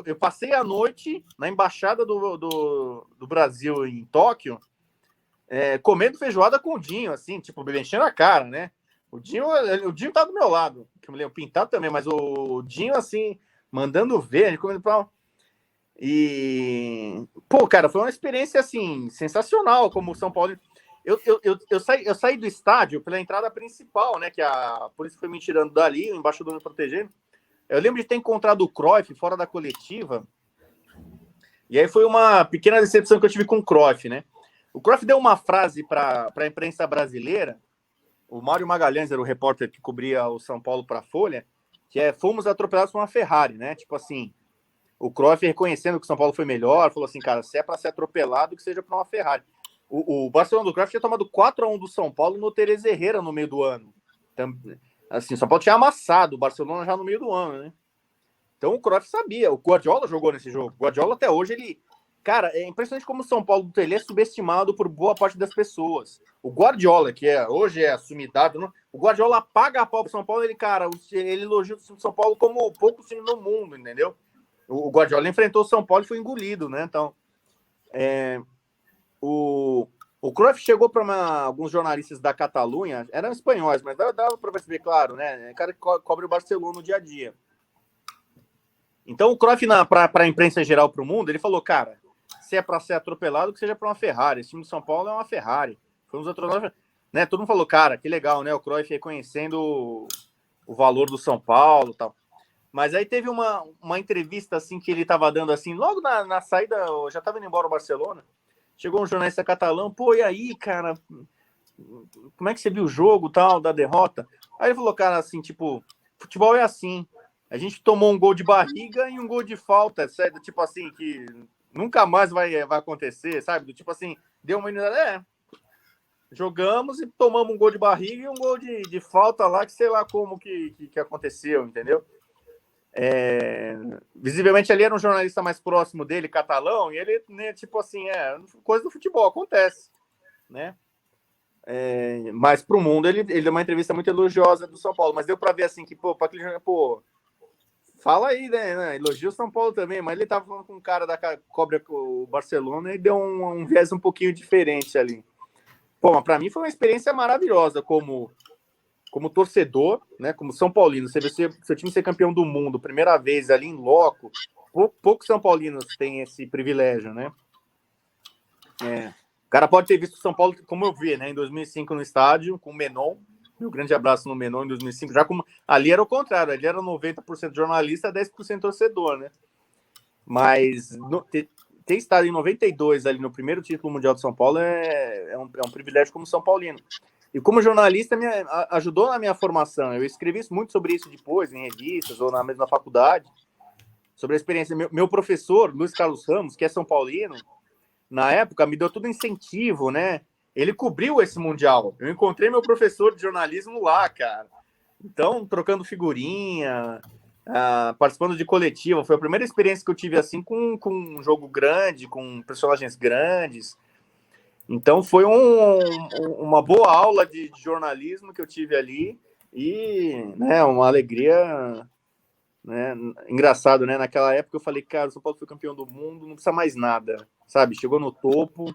Eu passei a noite na embaixada do Brasil em Tóquio, comendo feijoada com o Dinho, assim, tipo, me enchendo a cara, né? O Dinho tá do meu lado, o Pintado também, mas o Dinho, assim, mandando ver, a gente comendo pau. E, pô, cara, foi uma experiência, assim, sensacional, como o São Paulo... Eu saí do estádio pela entrada principal, né, que a polícia foi me tirando dali, o embaixador me protegendo. Eu lembro de ter encontrado o Cruyff fora da coletiva, e aí foi uma pequena decepção que eu tive com o Cruyff, né? O Cruyff deu uma frase para a imprensa brasileira, o Mário Magalhães era o repórter que cobria o São Paulo para a Folha, que fomos atropelados por uma Ferrari, né? Tipo assim, o Cruyff reconhecendo que o São Paulo foi melhor, falou assim, cara, se é para ser atropelado, que seja para uma Ferrari. O Barcelona do Cruyff tinha tomado 4-1 do São Paulo no Teresa Herrera no meio do ano. Então, assim, o São Paulo tinha amassado o Barcelona já no meio do ano, né? Então o Cruyff sabia, o Guardiola jogou nesse jogo. O Guardiola até hoje, ele... Cara, é impressionante como o São Paulo do Tele é subestimado por boa parte das pessoas. O Guardiola, que hoje é assumidado, não? O Guardiola paga a pau pro São Paulo, ele elogia o São Paulo como pouco time no mundo, entendeu? O Guardiola enfrentou o São Paulo e foi engolido, né? Então, o Cruyff chegou para alguns jornalistas da Catalunha, eram espanhóis, mas dava para perceber, claro, né? O cara que cobre o Barcelona no dia a dia. Então, o Cruyff, para a imprensa em geral, para o mundo, ele falou, cara, se é para ser atropelado, que seja para uma Ferrari. Esse time de São Paulo é uma Ferrari. Fomos atropelados, né? Todo mundo falou, cara, que legal, né? O Cruyff reconhecendo o valor do São Paulo e tal. Mas aí teve uma entrevista, assim, que ele estava dando, assim, logo na saída, já estava indo embora o Barcelona, chegou um jornalista catalão, pô, e aí, cara, como é que você viu o jogo, tal, da derrota? Aí ele falou, cara, assim, tipo, futebol é assim, a gente tomou um gol de barriga e um gol de falta, certo? Tipo assim, que nunca mais vai acontecer, sabe? Do tipo assim, deu uma jogamos e tomamos um gol de barriga e um gol de falta lá, que sei lá como que aconteceu, entendeu? Visivelmente ali era um jornalista mais próximo dele, catalão, e ele, né, tipo assim, coisa do futebol, acontece, né? Mas pro mundo ele deu uma entrevista muito elogiosa do São Paulo, mas deu para ver assim que, pô, para aquele jogador, pô, fala aí, né? Elogia o São Paulo também, mas ele tava falando com um cara da cobra o Barcelona e deu um viés um pouquinho diferente ali. Bom, para mim foi uma experiência maravilhosa como torcedor, né? Como São Paulino, você vê seu time ser campeão do mundo, primeira vez ali em loco, poucos São Paulinos têm esse privilégio, né? O cara pode ter visto o São Paulo, como eu vi, né? Em 2005 no estádio, com o Menon. Meu grande abraço no Menon em 2005. Ali era o contrário, ali era 90% jornalista, 10% torcedor, né? Mas ter estado em 92 ali no primeiro título mundial de São Paulo é um privilégio como São Paulino. E como jornalista, ajudou na minha formação. Eu escrevi muito sobre isso depois, em revistas ou na mesma faculdade, sobre a experiência. Meu professor, Luiz Carlos Ramos, que é São Paulino, na época, me deu todo incentivo, né? Ele cobriu esse Mundial. Eu encontrei meu professor de jornalismo lá, cara. Então, trocando figurinha, participando de coletiva. Foi a primeira experiência que eu tive, assim, com um jogo grande, com personagens grandes. Então, foi uma boa aula de jornalismo que eu tive ali. E, né, uma alegria... Né? Engraçado, né? Naquela época eu falei, cara, o São Paulo foi campeão do mundo, não precisa mais nada, sabe? Chegou no topo,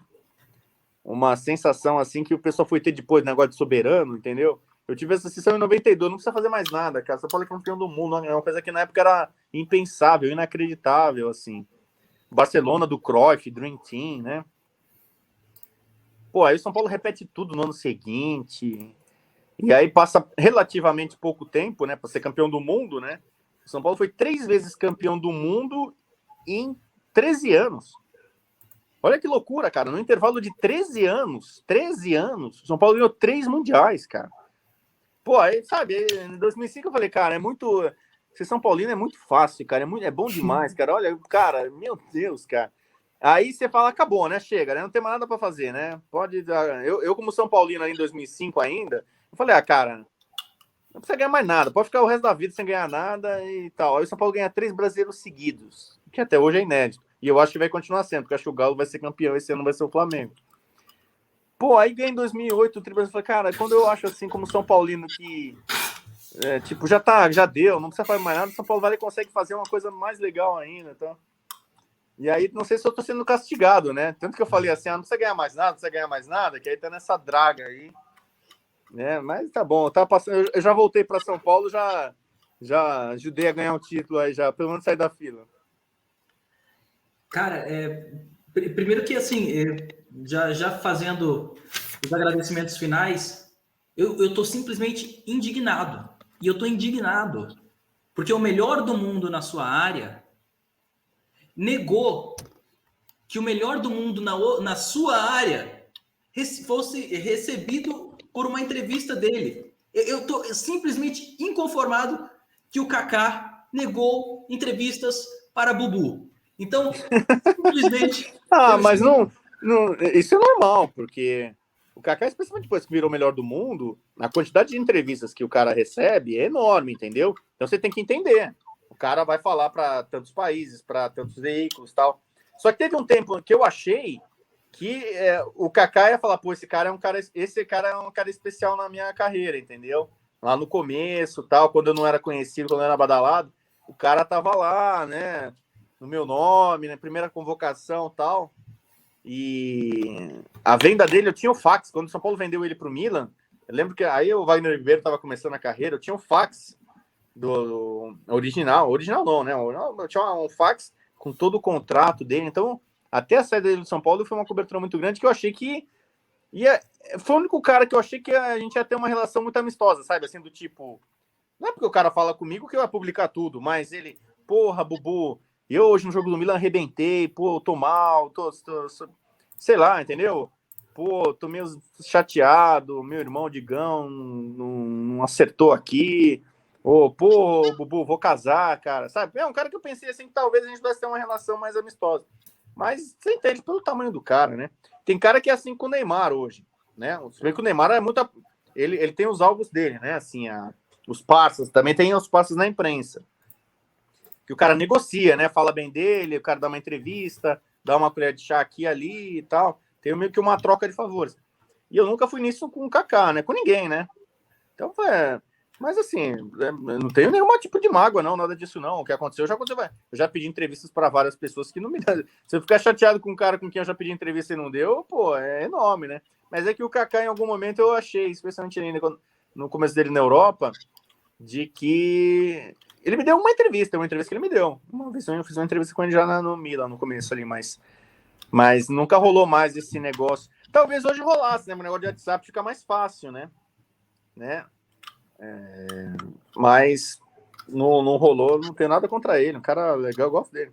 uma sensação assim que o pessoal foi ter depois, negócio de soberano, entendeu? Eu tive essa sensação em 92, não precisa fazer mais nada, cara. O São Paulo é campeão do mundo, é uma coisa que na época era impensável, inacreditável, assim. Barcelona do Cruyff, Dream Team, né? Pô, aí o São Paulo repete tudo no ano seguinte, e aí passa relativamente pouco tempo, né, para ser campeão do mundo, né? O São Paulo foi 3 vezes campeão do mundo em 13 anos. Olha que loucura, cara. No intervalo de 13 anos, o São Paulo ganhou 3 mundiais, cara. Pô, aí, sabe, em 2005 eu falei, cara, é muito... Ser São Paulino é muito fácil, cara. É bom demais, cara. Olha, cara, meu Deus, cara. Aí você fala, acabou, né? Chega, né? Não tem mais nada para fazer, né? Pode... Eu, como São Paulino ali em 2005 ainda, eu falei, cara... Não precisa ganhar mais nada, pode ficar o resto da vida sem ganhar nada e tal. Aí o São Paulo ganha 3 brasileiros seguidos, que até hoje é inédito. E eu acho que vai continuar sendo, porque eu acho que o Galo vai ser campeão, esse ano vai ser o Flamengo. Pô, aí ganha em 2008 o Tri Brasileiro. Cara, quando eu acho assim, como São Paulino, que tipo, já deu, não precisa fazer mais nada, o São Paulo vai e consegue fazer uma coisa mais legal ainda, então. E aí, não sei se eu tô sendo castigado, né? Tanto que eu falei assim, não precisa ganhar mais nada, que aí tá nessa draga aí. Mas tá bom, tá passando. Eu já voltei para São Paulo, já ajudei a ganhar um título aí, já pelo menos sair da fila. Cara, primeiro que assim, já fazendo os agradecimentos finais, eu tô simplesmente indignado. E eu tô indignado porque o melhor do mundo na sua área negou que o melhor do mundo na sua área fosse recebido por uma entrevista dele. Eu estou simplesmente inconformado que o Kaká negou entrevistas para Bubu. Então, simplesmente... Mas não, isso é normal, porque o Kaká, especialmente depois que virou o melhor do mundo, a quantidade de entrevistas que o cara recebe é enorme, entendeu? Então você tem que entender. O cara vai falar para tantos países, para tantos veículos e tal. Só que teve um tempo que eu achei que o Kaká ia falar, pô, esse cara é um cara especial na minha carreira, entendeu? Lá no começo, tal, quando eu não era conhecido, quando eu era badalado, o cara tava lá, né, no meu nome, na primeira convocação, tal. E a venda dele, eu tinha o fax, quando o São Paulo vendeu ele pro Milan, eu lembro que aí o Wagner Ribeiro tava começando a carreira, eu tinha um fax do original não, né, eu tinha um fax com todo o contrato dele, então até a saída dele do São Paulo foi uma cobertura muito grande que eu achei que foi o único cara que eu achei que a gente ia ter uma relação muito amistosa, sabe? Assim, do tipo, não é porque o cara fala comigo que vai publicar tudo, mas ele, porra, Bubu, eu hoje no jogo do Milan arrebentei, pô, tô mal, sei lá, entendeu? Pô, tô meio chateado, meu irmão Digão não acertou aqui, Pô, Bubu, vou casar, cara, sabe? É um cara que eu pensei assim, que talvez a gente pudesse ter uma relação mais amistosa. Mas você entende pelo tamanho do cara, né? Tem cara que é assim com o Neymar hoje, né? Se bem que o Neymar é muito... Ele tem os alvos dele, né? Assim, os parças, também tem os parças na imprensa. Que o cara negocia, né? Fala bem dele, o cara dá uma entrevista, dá uma colher de chá aqui e ali e tal. Tem meio que uma troca de favores. E eu nunca fui nisso com o Kaká, né? Com ninguém, né? Então, mas assim, eu não tenho nenhum tipo de mágoa, não, nada disso, não. O que aconteceu, já aconteceu. Eu já pedi entrevistas para várias pessoas que não me dão. Se eu ficar chateado com um cara com quem eu já pedi entrevista e não deu, pô, é enorme, né? Mas é que o Kaká, em algum momento, eu achei, especialmente ainda no começo dele na Europa, de que ele me deu uma entrevista que ele me deu. Uma vez eu fiz uma entrevista com ele já no Milan, no começo ali, mas nunca rolou mais esse negócio. Talvez hoje rolasse, né? O negócio de WhatsApp fica mais fácil, né? Mas não rolou, não tem nada contra ele. Um cara legal, eu gosto dele.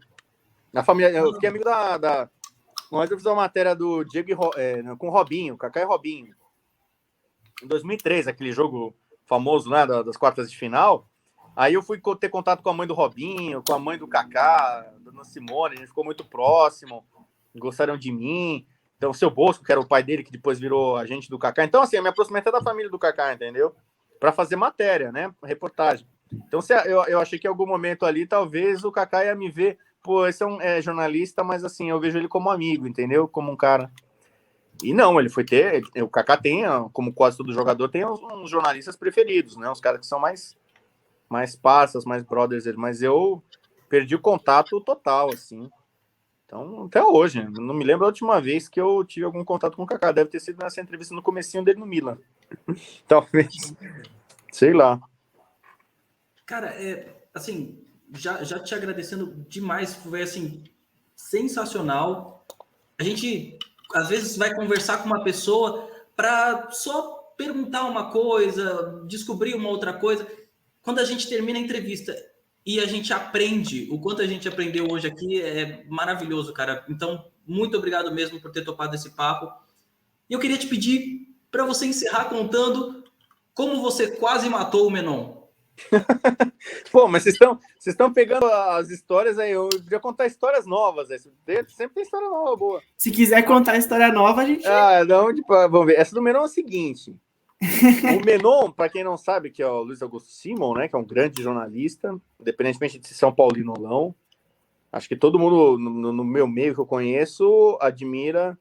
Na família, eu fiquei amigo da. Uma vez eu fiz uma matéria do Diego com o Robinho, Kaká e Robinho. Em 2003, aquele jogo famoso, né? Das quartas de final. Aí eu fui ter contato com a mãe do Robinho, com a mãe do Kaká, da Dona Simone, a gente ficou muito próximo, gostaram de mim. Então, o seu Bosco, que era o pai dele, que depois virou agente do Kaká. Então, assim, eu me aproximei até da família do Kaká, entendeu? Para fazer matéria, né? Reportagem. Então, eu achei que em algum momento ali, talvez o Kaká ia me ver. Pô, esse é jornalista, mas assim, eu vejo ele como amigo, entendeu? Como um cara. E não, ele foi ter. O Kaká tem, como quase todo jogador, tem uns jornalistas preferidos, né? Os caras que são mais parças, mais brothers. Mas eu perdi o contato total, assim. Então, até hoje, não me lembro a última vez que eu tive algum contato com o Kaká. Deve ter sido nessa entrevista no comecinho dele no Milan. Talvez. Sei lá. Cara, assim, já te agradecendo demais, foi assim, sensacional. A gente, às vezes, vai conversar com uma pessoa para só perguntar uma coisa, descobrir uma outra coisa. Quando a gente termina a entrevista e a gente aprende, o quanto a gente aprendeu hoje aqui é maravilhoso, cara. Então, muito obrigado mesmo por ter topado esse papo. E eu queria te pedir para você encerrar contando como você quase matou o Menon. Pô, mas vocês estão pegando as histórias aí. Eu podia contar histórias novas. Sempre tem história nova, boa. Se quiser contar história nova, a gente... não, vamos ver. Essa do Menon é o seguinte. O Menon, para quem não sabe, que é o Luiz Augusto Simon, né, que é um grande jornalista, independentemente de ser São Paulino ou não. Acho que todo mundo no meu meio que eu conheço admira,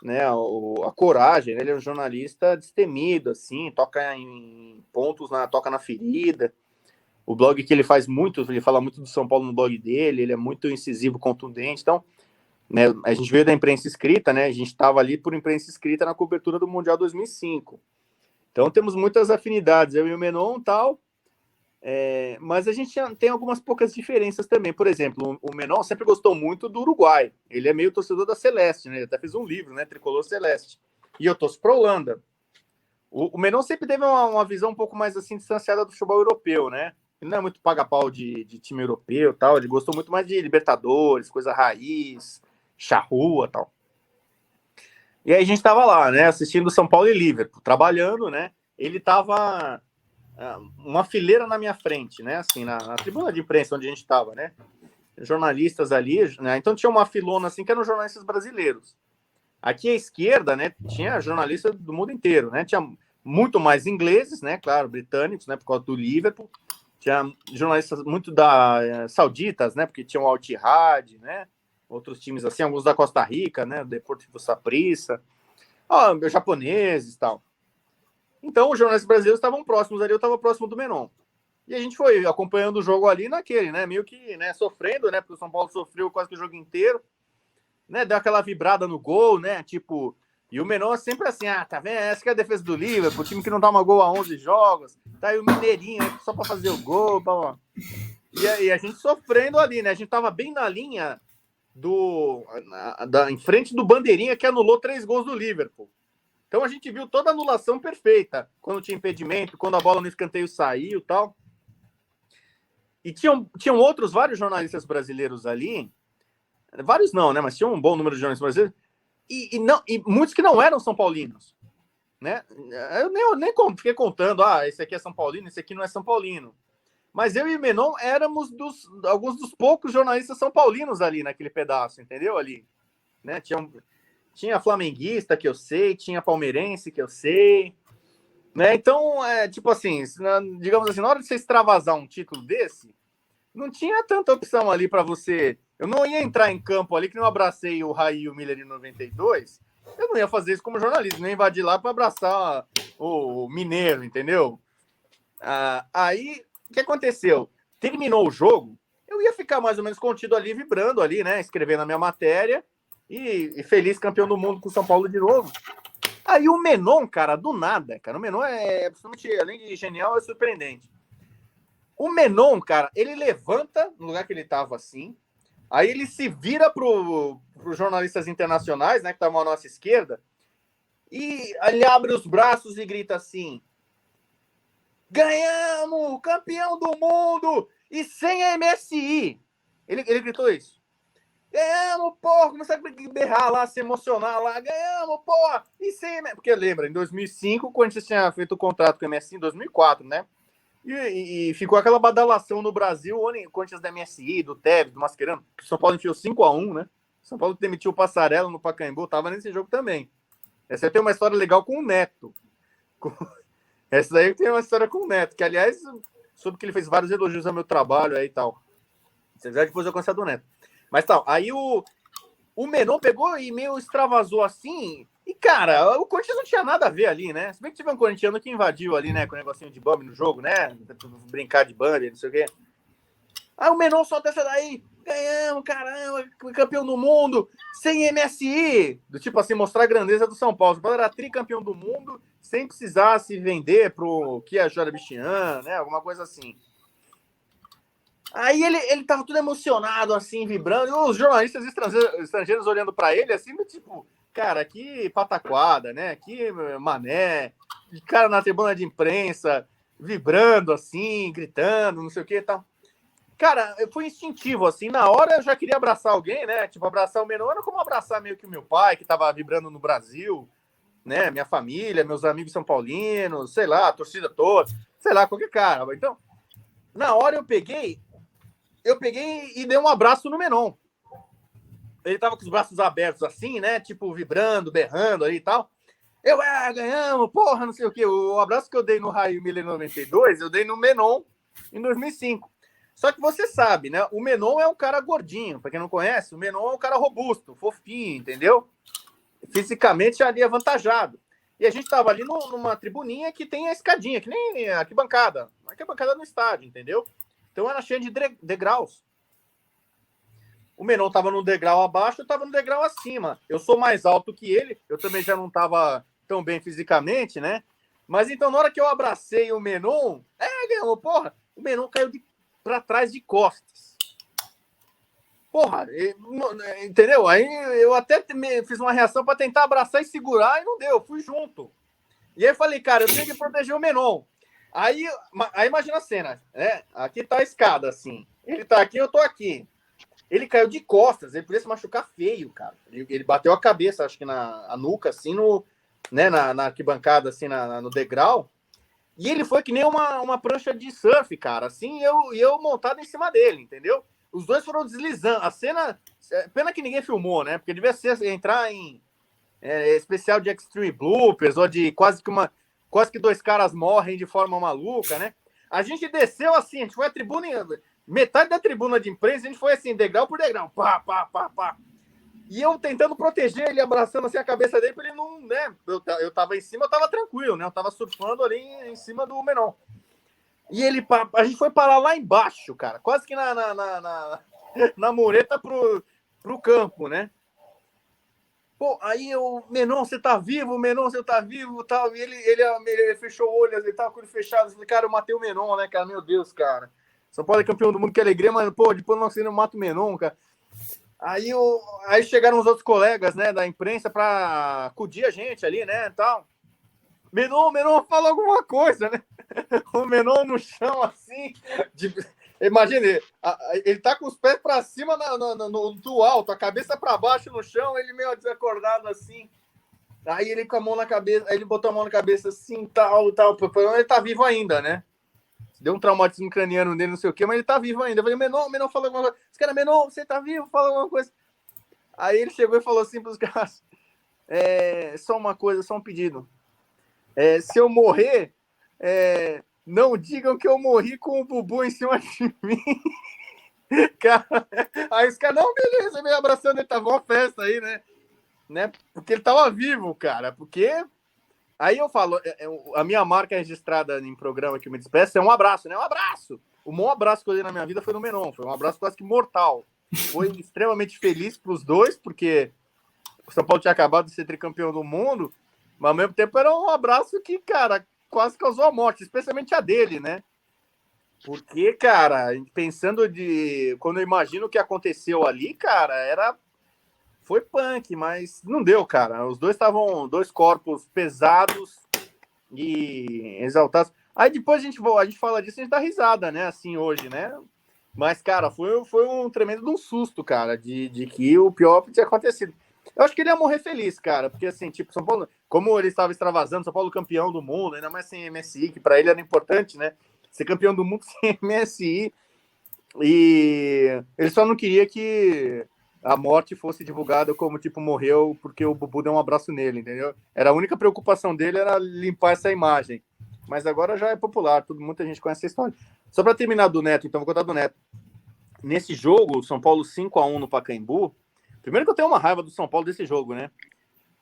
né, a coragem, né? Ele é um jornalista destemido, assim, toca em pontos, toca na ferida. O blog que ele faz muito, ele fala muito do São Paulo no blog dele, ele é muito incisivo, contundente. Então, né, a gente veio da imprensa escrita, né? A gente estava ali por imprensa escrita na cobertura do Mundial 2005. Então, temos muitas afinidades, eu e o Menon e tal. Mas a gente tem algumas poucas diferenças também. Por exemplo, o Menon sempre gostou muito do Uruguai. Ele é meio torcedor da Celeste, né? Ele até fez um livro, né? Tricolor Celeste. E eu torço para a Holanda. O Menon sempre teve uma visão um pouco mais assim distanciada do futebol europeu, né? Ele não é muito paga-pau de time europeu e tal. Ele gostou muito mais de Libertadores, coisa raiz, charrua e tal. E aí a gente estava lá, né? Assistindo São Paulo e Liverpool, trabalhando, né? Ele estava uma fileira na minha frente, né? Assim, na tribuna de imprensa onde a gente estava, né? Jornalistas ali, né? Então tinha uma filona assim que eram jornalistas brasileiros. Aqui à esquerda, né? Tinha jornalistas do mundo inteiro, né? Tinha muito mais ingleses, né? Claro, britânicos, né? Por causa do Liverpool. Tinha jornalistas muito sauditas, né? Porque tinha o Al Ittihad, né? Outros times assim, alguns da Costa Rica, né? O Deportivo Saprissa, japoneses e tal. Então, os jornalistas brasileiros estavam próximos ali, eu estava próximo do Menon. E a gente foi acompanhando o jogo ali naquele, né? Meio que, né, sofrendo, né? Porque o São Paulo sofreu quase que o jogo inteiro, né? Deu aquela vibrada no gol, né? Tipo, e o Menon sempre assim, tá vendo? Essa que é a defesa do Liverpool, o time que não toma gol há 11 jogos, tá aí o Mineirinho só para fazer o gol, blá. E aí a gente sofrendo ali, né? A gente tava bem na linha em frente do bandeirinha que anulou 3 gols do Liverpool. Então a gente viu toda a anulação perfeita, quando tinha impedimento, quando a bola no escanteio saiu e tal. E tinham vários jornalistas brasileiros ali, vários não, né? Mas tinha um bom número de jornalistas brasileiros, e muitos que não eram São Paulinos, né? Eu nem fiquei contando, esse aqui é São Paulino, esse aqui não é São Paulino. Mas eu e o Menon éramos alguns dos poucos jornalistas são paulinos ali naquele pedaço, entendeu? Ali, né? Tinha flamenguista que eu sei, tinha palmeirense que eu sei, né? Então, tipo assim, digamos assim, na hora de você extravasar um título desse, não tinha tanta opção ali para você. Eu não ia entrar em campo ali, que não abracei o Raí e o Miller em 92. Eu não ia fazer isso como jornalista, nem invadir lá para abraçar o Mineiro, entendeu? Aí, o que aconteceu? Terminou o jogo, eu ia ficar mais ou menos contido ali, vibrando ali, né? Escrevendo a minha matéria e feliz campeão do mundo com o São Paulo de novo. Aí o Menon, cara, do nada, cara. O Menon é absolutamente, além de genial, é surpreendente. O Menon, cara, ele levanta no lugar que ele tava assim, aí ele se vira pros jornalistas internacionais, né, que estavam à nossa esquerda, e ele abre os braços e grita assim: ganhamos, campeão do mundo, e sem a MSI. Ele gritou isso. Ganhamos, porra, começou a berrar lá, se emocionar lá, ganhamos, porra, e sem MSI. Porque lembra, em 2005, quando a gente tinha feito o contrato com a MSI, em 2004, né? E ficou aquela badalação no Brasil, antes da MSI, do Tevez, do Mascherano, que o São Paulo enfiou 5-1, né? São Paulo demitiu o Passarella no Pacaembu, tava nesse jogo também. Essa aí tem uma história legal com o Neto. Essa daí tem uma história com o Neto, que, aliás, soube que ele fez vários elogios ao meu trabalho aí e tal. Se quiser, depois eu conheço do Neto. Mas tal, aí o Menon pegou e meio extravasou assim. E, cara, o Corinthians não tinha nada a ver ali, né? Se bem que teve um corintiano que invadiu ali, né? Com o negocinho de Bambi no jogo, né? Brincar de Bambi, não sei o quê. Aí o Menon solta essa daí. Ganhamos, caramba, campeão do mundo, sem MSI. Do tipo assim, mostrar a grandeza do São Paulo. O São Paulo era tricampeão do mundo, sem precisar se vender pro Kia Jora Bichian, né? Alguma coisa assim. Aí ele tava tudo emocionado, assim, vibrando. E os jornalistas estrangeiros olhando para ele, assim, do tipo... Cara, que pataquada, né? Que mané. Cara na tribuna de imprensa, vibrando assim, gritando, não sei o que e tal. Cara, foi instintivo, assim. Na hora eu já queria abraçar alguém, né? Tipo, abraçar o Menon era como abraçar meio que o meu pai, que tava vibrando no Brasil, né? Minha família, meus amigos são paulinos, sei lá, a torcida toda, sei lá, qualquer cara. Então, na hora eu peguei e dei um abraço no Menon. Ele tava com os braços abertos assim, né? Tipo, vibrando, berrando ali e tal. Ganhamos, porra, não sei o quê. O abraço que eu dei no Raí Miller em 92, eu dei no Menon em 2005. Só que você sabe, né? O Menon é um cara gordinho. Pra quem não conhece, o Menon é um cara robusto, fofinho, entendeu? Fisicamente ali avantajado. E a gente tava ali numa tribuninha que tem a escadinha, que nem a arquibancada. Uma arquibancada no estádio, entendeu? Então era cheio de degraus. O Menon estava no degrau abaixo, eu estava no degrau acima. Eu sou mais alto que ele, eu também já não estava tão bem fisicamente, né? Mas então, na hora que eu abracei o Menon, ganhou, porra, o Menon caiu para trás de costas. Porra, entendeu? Aí eu até fiz uma reação para tentar abraçar e segurar e não deu, eu fui junto. E aí eu falei, cara, eu tenho que proteger o Menon. Aí imagina a cena, né? Aqui tá a escada, assim. Ele tá aqui, eu tô aqui. Ele caiu de costas, ele podia se machucar feio, cara. Ele bateu a cabeça, acho que a nuca, assim, né, na arquibancada, assim, no degrau. E ele foi que nem uma prancha de surf, cara, assim, e eu montado em cima dele, entendeu? Os dois foram deslizando. A cena, pena que ninguém filmou, né? Porque devia entrar em especial de Extreme Bloopers, ou de quase que dois caras morrem de forma maluca, né? A gente desceu assim, a gente foi a tribuna... Metade da tribuna de imprensa, a gente foi assim, degrau por degrau, pá, pá, pá, pá. E eu tentando proteger ele, abraçando assim a cabeça dele, pra ele não, né? Eu tava em cima, eu tava tranquilo, né? Eu tava surfando ali em cima do Menon. E a gente foi parar lá embaixo, cara, quase que na mureta pro campo, né? Pô, aí Menon, você tá vivo? Menon, você tá vivo? Tal. E ele fechou o olho, ele tava com ele fechado. Eu falei, cara, eu matei o Menon, né, cara? Meu Deus, cara. São Paulo é campeão do mundo, que alegria, mas, pô, depois não mata o Menon, cara. Aí chegaram os outros colegas, né, da imprensa pra acudir a gente ali, né, tal. Menon, fala alguma coisa, né? O Menon no chão, assim. Imagina, ele tá com os pés pra cima do alto, a cabeça pra baixo no chão, ele meio desacordado, assim. Aí ele com a mão na cabeça, aí ele botou a mão na cabeça, assim, tal. Ele tá vivo ainda, né? deu um traumatismo craniano nele, não sei o quê, mas ele tá vivo ainda. Eu falei, Menon, fala alguma coisa. Os caras, Menon, você tá vivo? Fala alguma coisa. Aí ele chegou e falou assim pros caras, só uma coisa, só um pedido. Se eu morrer, não digam que eu morri com o Bubu em cima de mim. Cara, aí os caras, não, beleza, me abraçando, ele tava uma festa aí, né? Porque ele tava vivo, cara, porque... Aí eu falo, a minha marca registrada em programa que eu me despeço é um abraço, né? Um abraço! O maior abraço que eu dei na minha vida foi no Menon, foi um abraço quase que mortal. Foi extremamente feliz pros dois, porque o São Paulo tinha acabado de ser tricampeão do mundo, mas ao mesmo tempo era um abraço que, cara, quase causou a morte, especialmente a dele, né? Porque, cara, pensando quando eu imagino o que aconteceu ali, cara, foi punk, mas não deu, cara. Os dois estavam, dois corpos pesados e exaltados. Aí depois a gente fala disso, a gente dá risada, né, assim, hoje, né? Mas, cara, foi um tremendo de um susto, cara, de que o pior tinha acontecido. Eu acho que ele ia morrer feliz, cara, porque, assim, tipo, São Paulo, como ele estava extravasando, São Paulo campeão do mundo, ainda mais sem MSI, que para ele era importante, né? Ser campeão do mundo sem MSI, e ele só não queria que a morte fosse divulgada como, tipo, morreu porque o Bubu deu um abraço nele, entendeu? Era a única preocupação dele, era limpar essa imagem. Mas agora já é popular, muita gente conhece essa história. Só para terminar do Neto, então, vou contar do Neto. Nesse jogo, São Paulo 5-1 no Pacaembu, primeiro que eu tenho uma raiva do São Paulo desse jogo, né?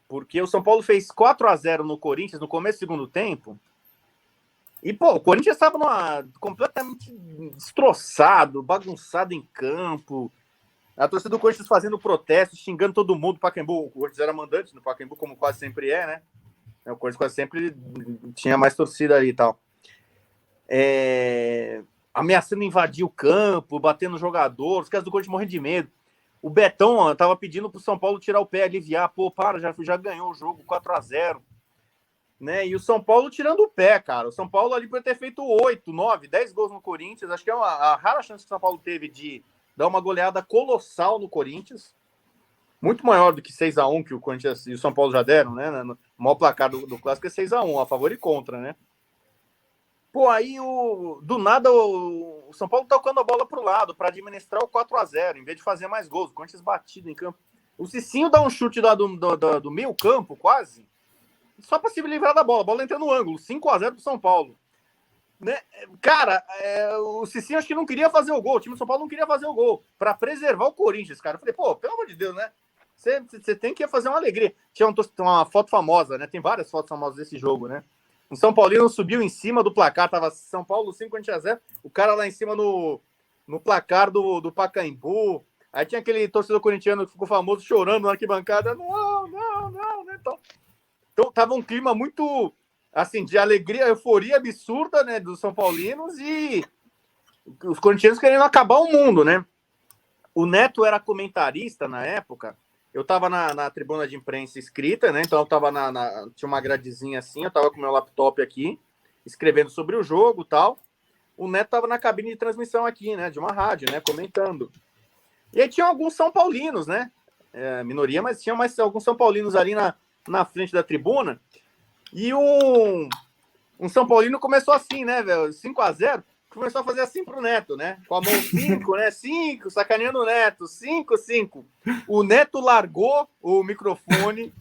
Porque o São Paulo fez 4-0 no Corinthians no começo do segundo tempo. E, pô, o Corinthians estava completamente destroçado, bagunçado em campo. A torcida do Corinthians fazendo protesto, xingando todo mundo. O Pacaembu, o Corinthians era mandante no Pacaembu, como quase sempre é, né? O Corinthians quase sempre tinha mais torcida ali e tal. Ameaçando invadir o campo, batendo no jogador, os caras do Corinthians morrendo de medo. O Betão tava pedindo pro São Paulo tirar o pé, aliviar. Pô, já ganhou o jogo 4-0. Né? E o São Paulo tirando o pé, cara. O São Paulo ali poderia ter feito 8, 9, 10 gols no Corinthians. Acho que é a rara chance que o São Paulo teve de dar uma goleada colossal no Corinthians. Muito maior do que 6-1 que o Corinthians e o São Paulo já deram, né? O maior placar do clássico é 6-1, a favor e contra, né? Pô, aí do nada o São Paulo tocando a bola pro lado para administrar o 4-0, em vez de fazer mais gols. O Corinthians batido em campo. O Cicinho dá um chute lá do meio campo, quase, só para se livrar da bola. A bola entra no ângulo. 5-0 pro São Paulo. Né? Cara, o Cicinho acho que não queria fazer o gol. O time do São Paulo não queria fazer o gol. Para preservar o Corinthians, cara. Eu falei, pô, pelo amor de Deus, né? Você tem que fazer uma alegria. Tinha uma foto famosa, né? Tem várias fotos famosas desse jogo, né? O São Paulino subiu em cima do placar. Tava São Paulo 5-0. O cara lá em cima no placar do Pacaembu. Aí tinha aquele torcedor corintiano que ficou famoso chorando na arquibancada. Não, né? Então, tava um clima muito, assim, de alegria, euforia absurda, né, dos São Paulinos e os corintianos querendo acabar o mundo, né? O Neto era comentarista na época. Eu tava na tribuna de imprensa escrita, né? Então eu tava tinha uma gradezinha assim, eu tava com meu laptop aqui, escrevendo sobre o jogo e tal. O Neto tava na cabine de transmissão aqui, né, de uma rádio, né, comentando. E aí tinha alguns São Paulinos, né? Minoria, mas tinha mais alguns São Paulinos ali na frente da tribuna, e um São Paulino começou assim, né, velho, 5-0, começou a fazer assim pro Neto, né, com a mão 5, né, 5, sacaneando o Neto, 5. O Neto largou o microfone,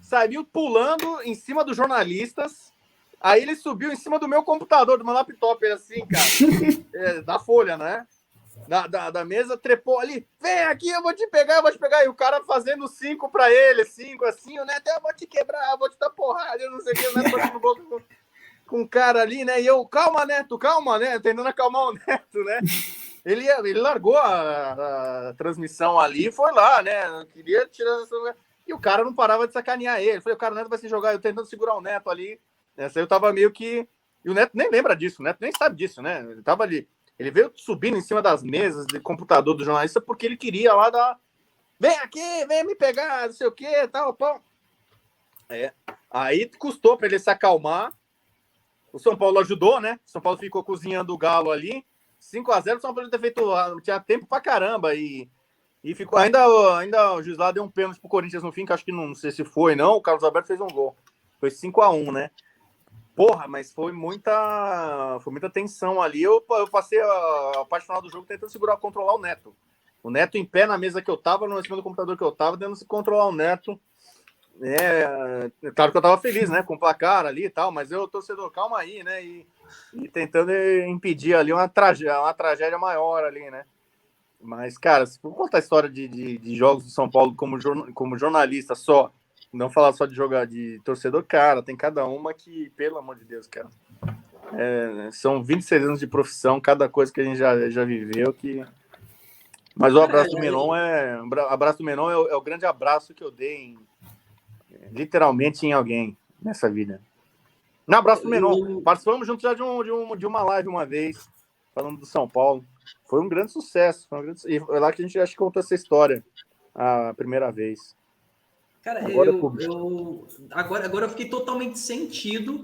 saiu pulando em cima dos jornalistas, aí ele subiu em cima do meu computador, do meu laptop, assim, cara, da Folha, né, da mesa, trepou ali, vem aqui, eu vou te pegar, e o cara fazendo 5 pra ele, 5 assim, o Neto, eu vou te quebrar, eu vou te dar porrada, eu não sei o que, o Neto batendo boca com o cara ali, né, e eu, calma, Neto, tentando acalmar o Neto, né, ele largou a transmissão ali e foi lá, né, eu queria tirar e o cara não parava de sacanear ele, eu falei, o cara, o Neto vai se jogar, eu tentando segurar o Neto ali, eu tava meio que, e o Neto nem lembra disso, o Neto nem sabe disso, né, ele tava ali. Ele veio subindo em cima das mesas de computador do jornalista porque ele queria lá dar... Vem aqui, vem me pegar, não sei o que, tal, pão. Aí custou para ele se acalmar. O São Paulo ajudou, né? O São Paulo ficou cozinhando o galo ali. 5-0, o São Paulo ter feito... Tinha tempo pra caramba. E ficou... Ainda o juiz lá deu um pênalti pro Corinthians no fim, que acho que não sei se foi, não. O Carlos Alberto fez um gol. Foi 5-1, né? Porra, mas foi muita tensão ali. Eu passei a parte final do jogo tentando controlar o Neto. O Neto em pé na mesa que eu tava, no cima do computador que eu tava, tentando se controlar o Neto. Claro que eu tava feliz, né? Com o placar ali e tal, mas eu, torcedor, calma aí, né? E tentando impedir ali uma tragédia maior ali, né? Mas, cara, se for contar a história de jogos do São Paulo como jornalista só, não falar só de jogar de torcedor, cara, tem cada uma que, pelo amor de Deus, cara. São 26 anos de profissão, cada coisa que a gente já viveu que. Mas o abraço do Menon é o grande abraço que eu dei literalmente em alguém nessa vida. Um abraço do Menon. Participamos juntos já de uma live uma vez, falando do São Paulo. Foi um grande sucesso. E foi lá que a gente acho que contou essa história a primeira vez. Cara, agora eu fiquei totalmente sentido,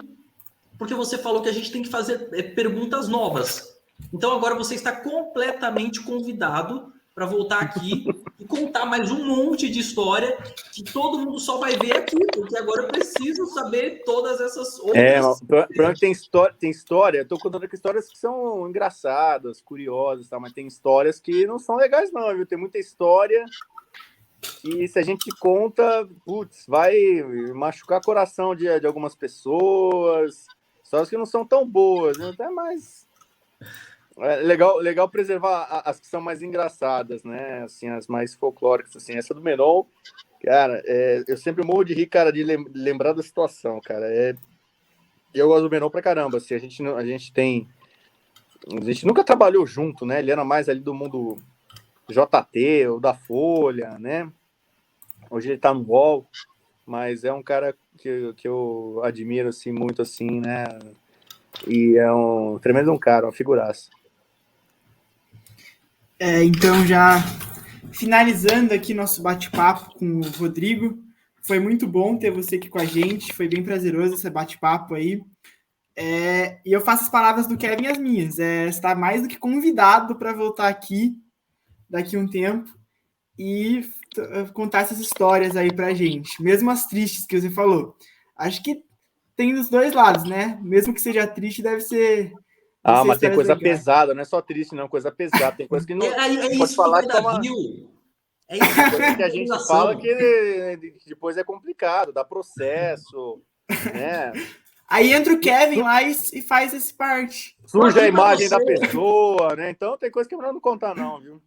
porque você falou que a gente tem que fazer perguntas novas. Então agora você está completamente convidado para voltar aqui e contar mais um monte de história que todo mundo só vai ver aqui, porque agora eu preciso saber todas essas outras. Tem história, eu tô contando aqui histórias que são engraçadas, curiosas, tá? Mas tem histórias que não são legais, não, viu? Tem muita história que, se a gente conta, putz, vai machucar o coração de algumas pessoas, histórias que não são tão boas, né? Até mais. É legal preservar as que são mais engraçadas, né? Assim, as mais folclóricas, assim. Essa do Menon, cara, eu sempre morro de rir, cara, de lembrar da situação, cara. Eu gosto do Menon pra caramba, assim. A gente nunca trabalhou junto, né? Ele era mais ali do mundo JT ou da Folha, né? Hoje ele tá no UOL, mas é um cara que eu admiro, assim, muito, assim, né? E é um tremendo cara, uma figuraça. Então, já finalizando aqui nosso bate-papo com o Rodrigo, foi muito bom ter você aqui com a gente, foi bem prazeroso esse bate-papo aí. E eu faço as palavras do Kevin as minhas. Está mais do que convidado para voltar aqui daqui a um tempo e contar essas histórias aí para a gente, mesmo as tristes que você falou. Acho que tem dos dois lados, né? Mesmo que seja triste, deve ser. Mas tem coisa pesada, não é só triste, não, coisa pesada. Tem coisa que não pode falar que toma. É isso que a gente fala que depois é complicado, dá processo, né? Aí entra o Kevin lá e faz esse parte. Suja a imagem da pessoa, né? Então tem coisa que é melhor não contar, não, viu?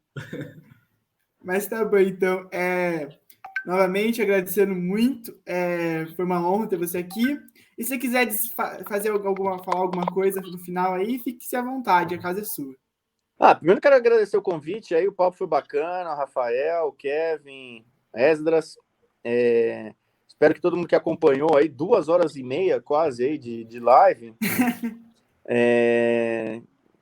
Mas tá bom, então. Novamente, agradecendo muito. Foi uma honra ter você aqui. E se você quiser falar alguma coisa no final aí, fique-se à vontade, a casa é sua. Primeiro quero agradecer o convite, aí o papo foi bacana, Rafael, Kevin, Esdras. Espero que todo mundo que acompanhou aí, 2h30 quase aí de live.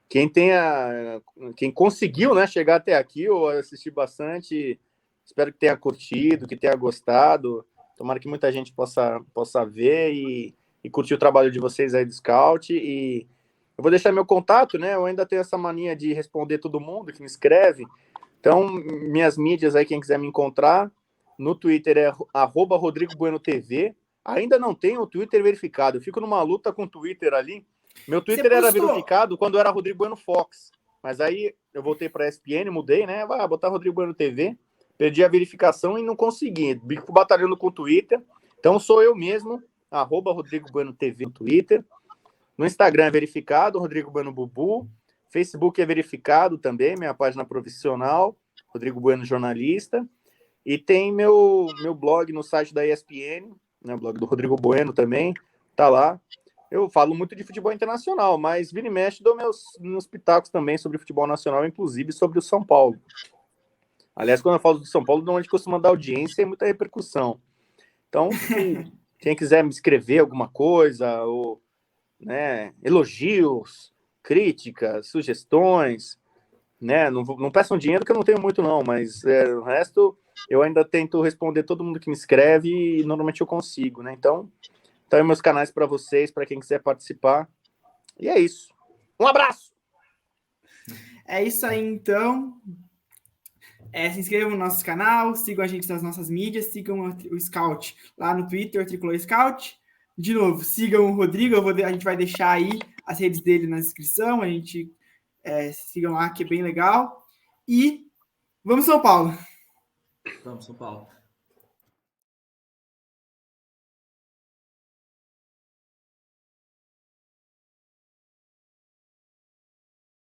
Quem conseguiu, né, chegar até aqui ou assistir bastante, espero que tenha curtido, que tenha gostado. Tomara que muita gente possa ver e curtir o trabalho de vocês aí do Scout. E eu vou deixar meu contato, né? Eu ainda tenho essa mania de responder todo mundo que me escreve. Então, minhas mídias aí, quem quiser me encontrar, no Twitter é @RodrigoBuenoTV. Ainda não tenho o Twitter verificado. Eu fico numa luta com o Twitter ali. Meu Twitter era verificado quando era Rodrigo Bueno Fox. Mas aí eu voltei para a ESPN, mudei, né? Vai botar Rodrigo Bueno TV. Perdi a verificação e não consegui. Fico batalhando com o Twitter. Então sou eu mesmo, @Rodrigo Bueno TV no Twitter. No Instagram é verificado, Rodrigo Bueno Bubu. Facebook é verificado também, minha página profissional, Rodrigo Bueno Jornalista. E tem meu blog no site da ESPN, né, o blog do Rodrigo Bueno também, tá lá. Eu falo muito de futebol internacional, mas vira e mexe dou meus pitacos também sobre futebol nacional, inclusive sobre o São Paulo. Aliás, quando eu falo do São Paulo, normalmente costuma dar audiência e muita repercussão. Então, quem quiser me escrever alguma coisa, ou, né, elogios, críticas, sugestões, né, não peçam dinheiro que eu não tenho muito não, mas o resto eu ainda tento responder todo mundo que me escreve e normalmente eu consigo, né? Então meus canais para vocês, para quem quiser participar. E é isso. Um abraço! É isso aí, então. Se inscrevam no nosso canal, sigam a gente nas nossas mídias, sigam o Scout lá no Twitter, o Tricolor Scout. De novo, sigam o Rodrigo, a gente vai deixar aí as redes dele na descrição, a gente sigam lá, que é bem legal. E vamos, São Paulo! Vamos, São Paulo.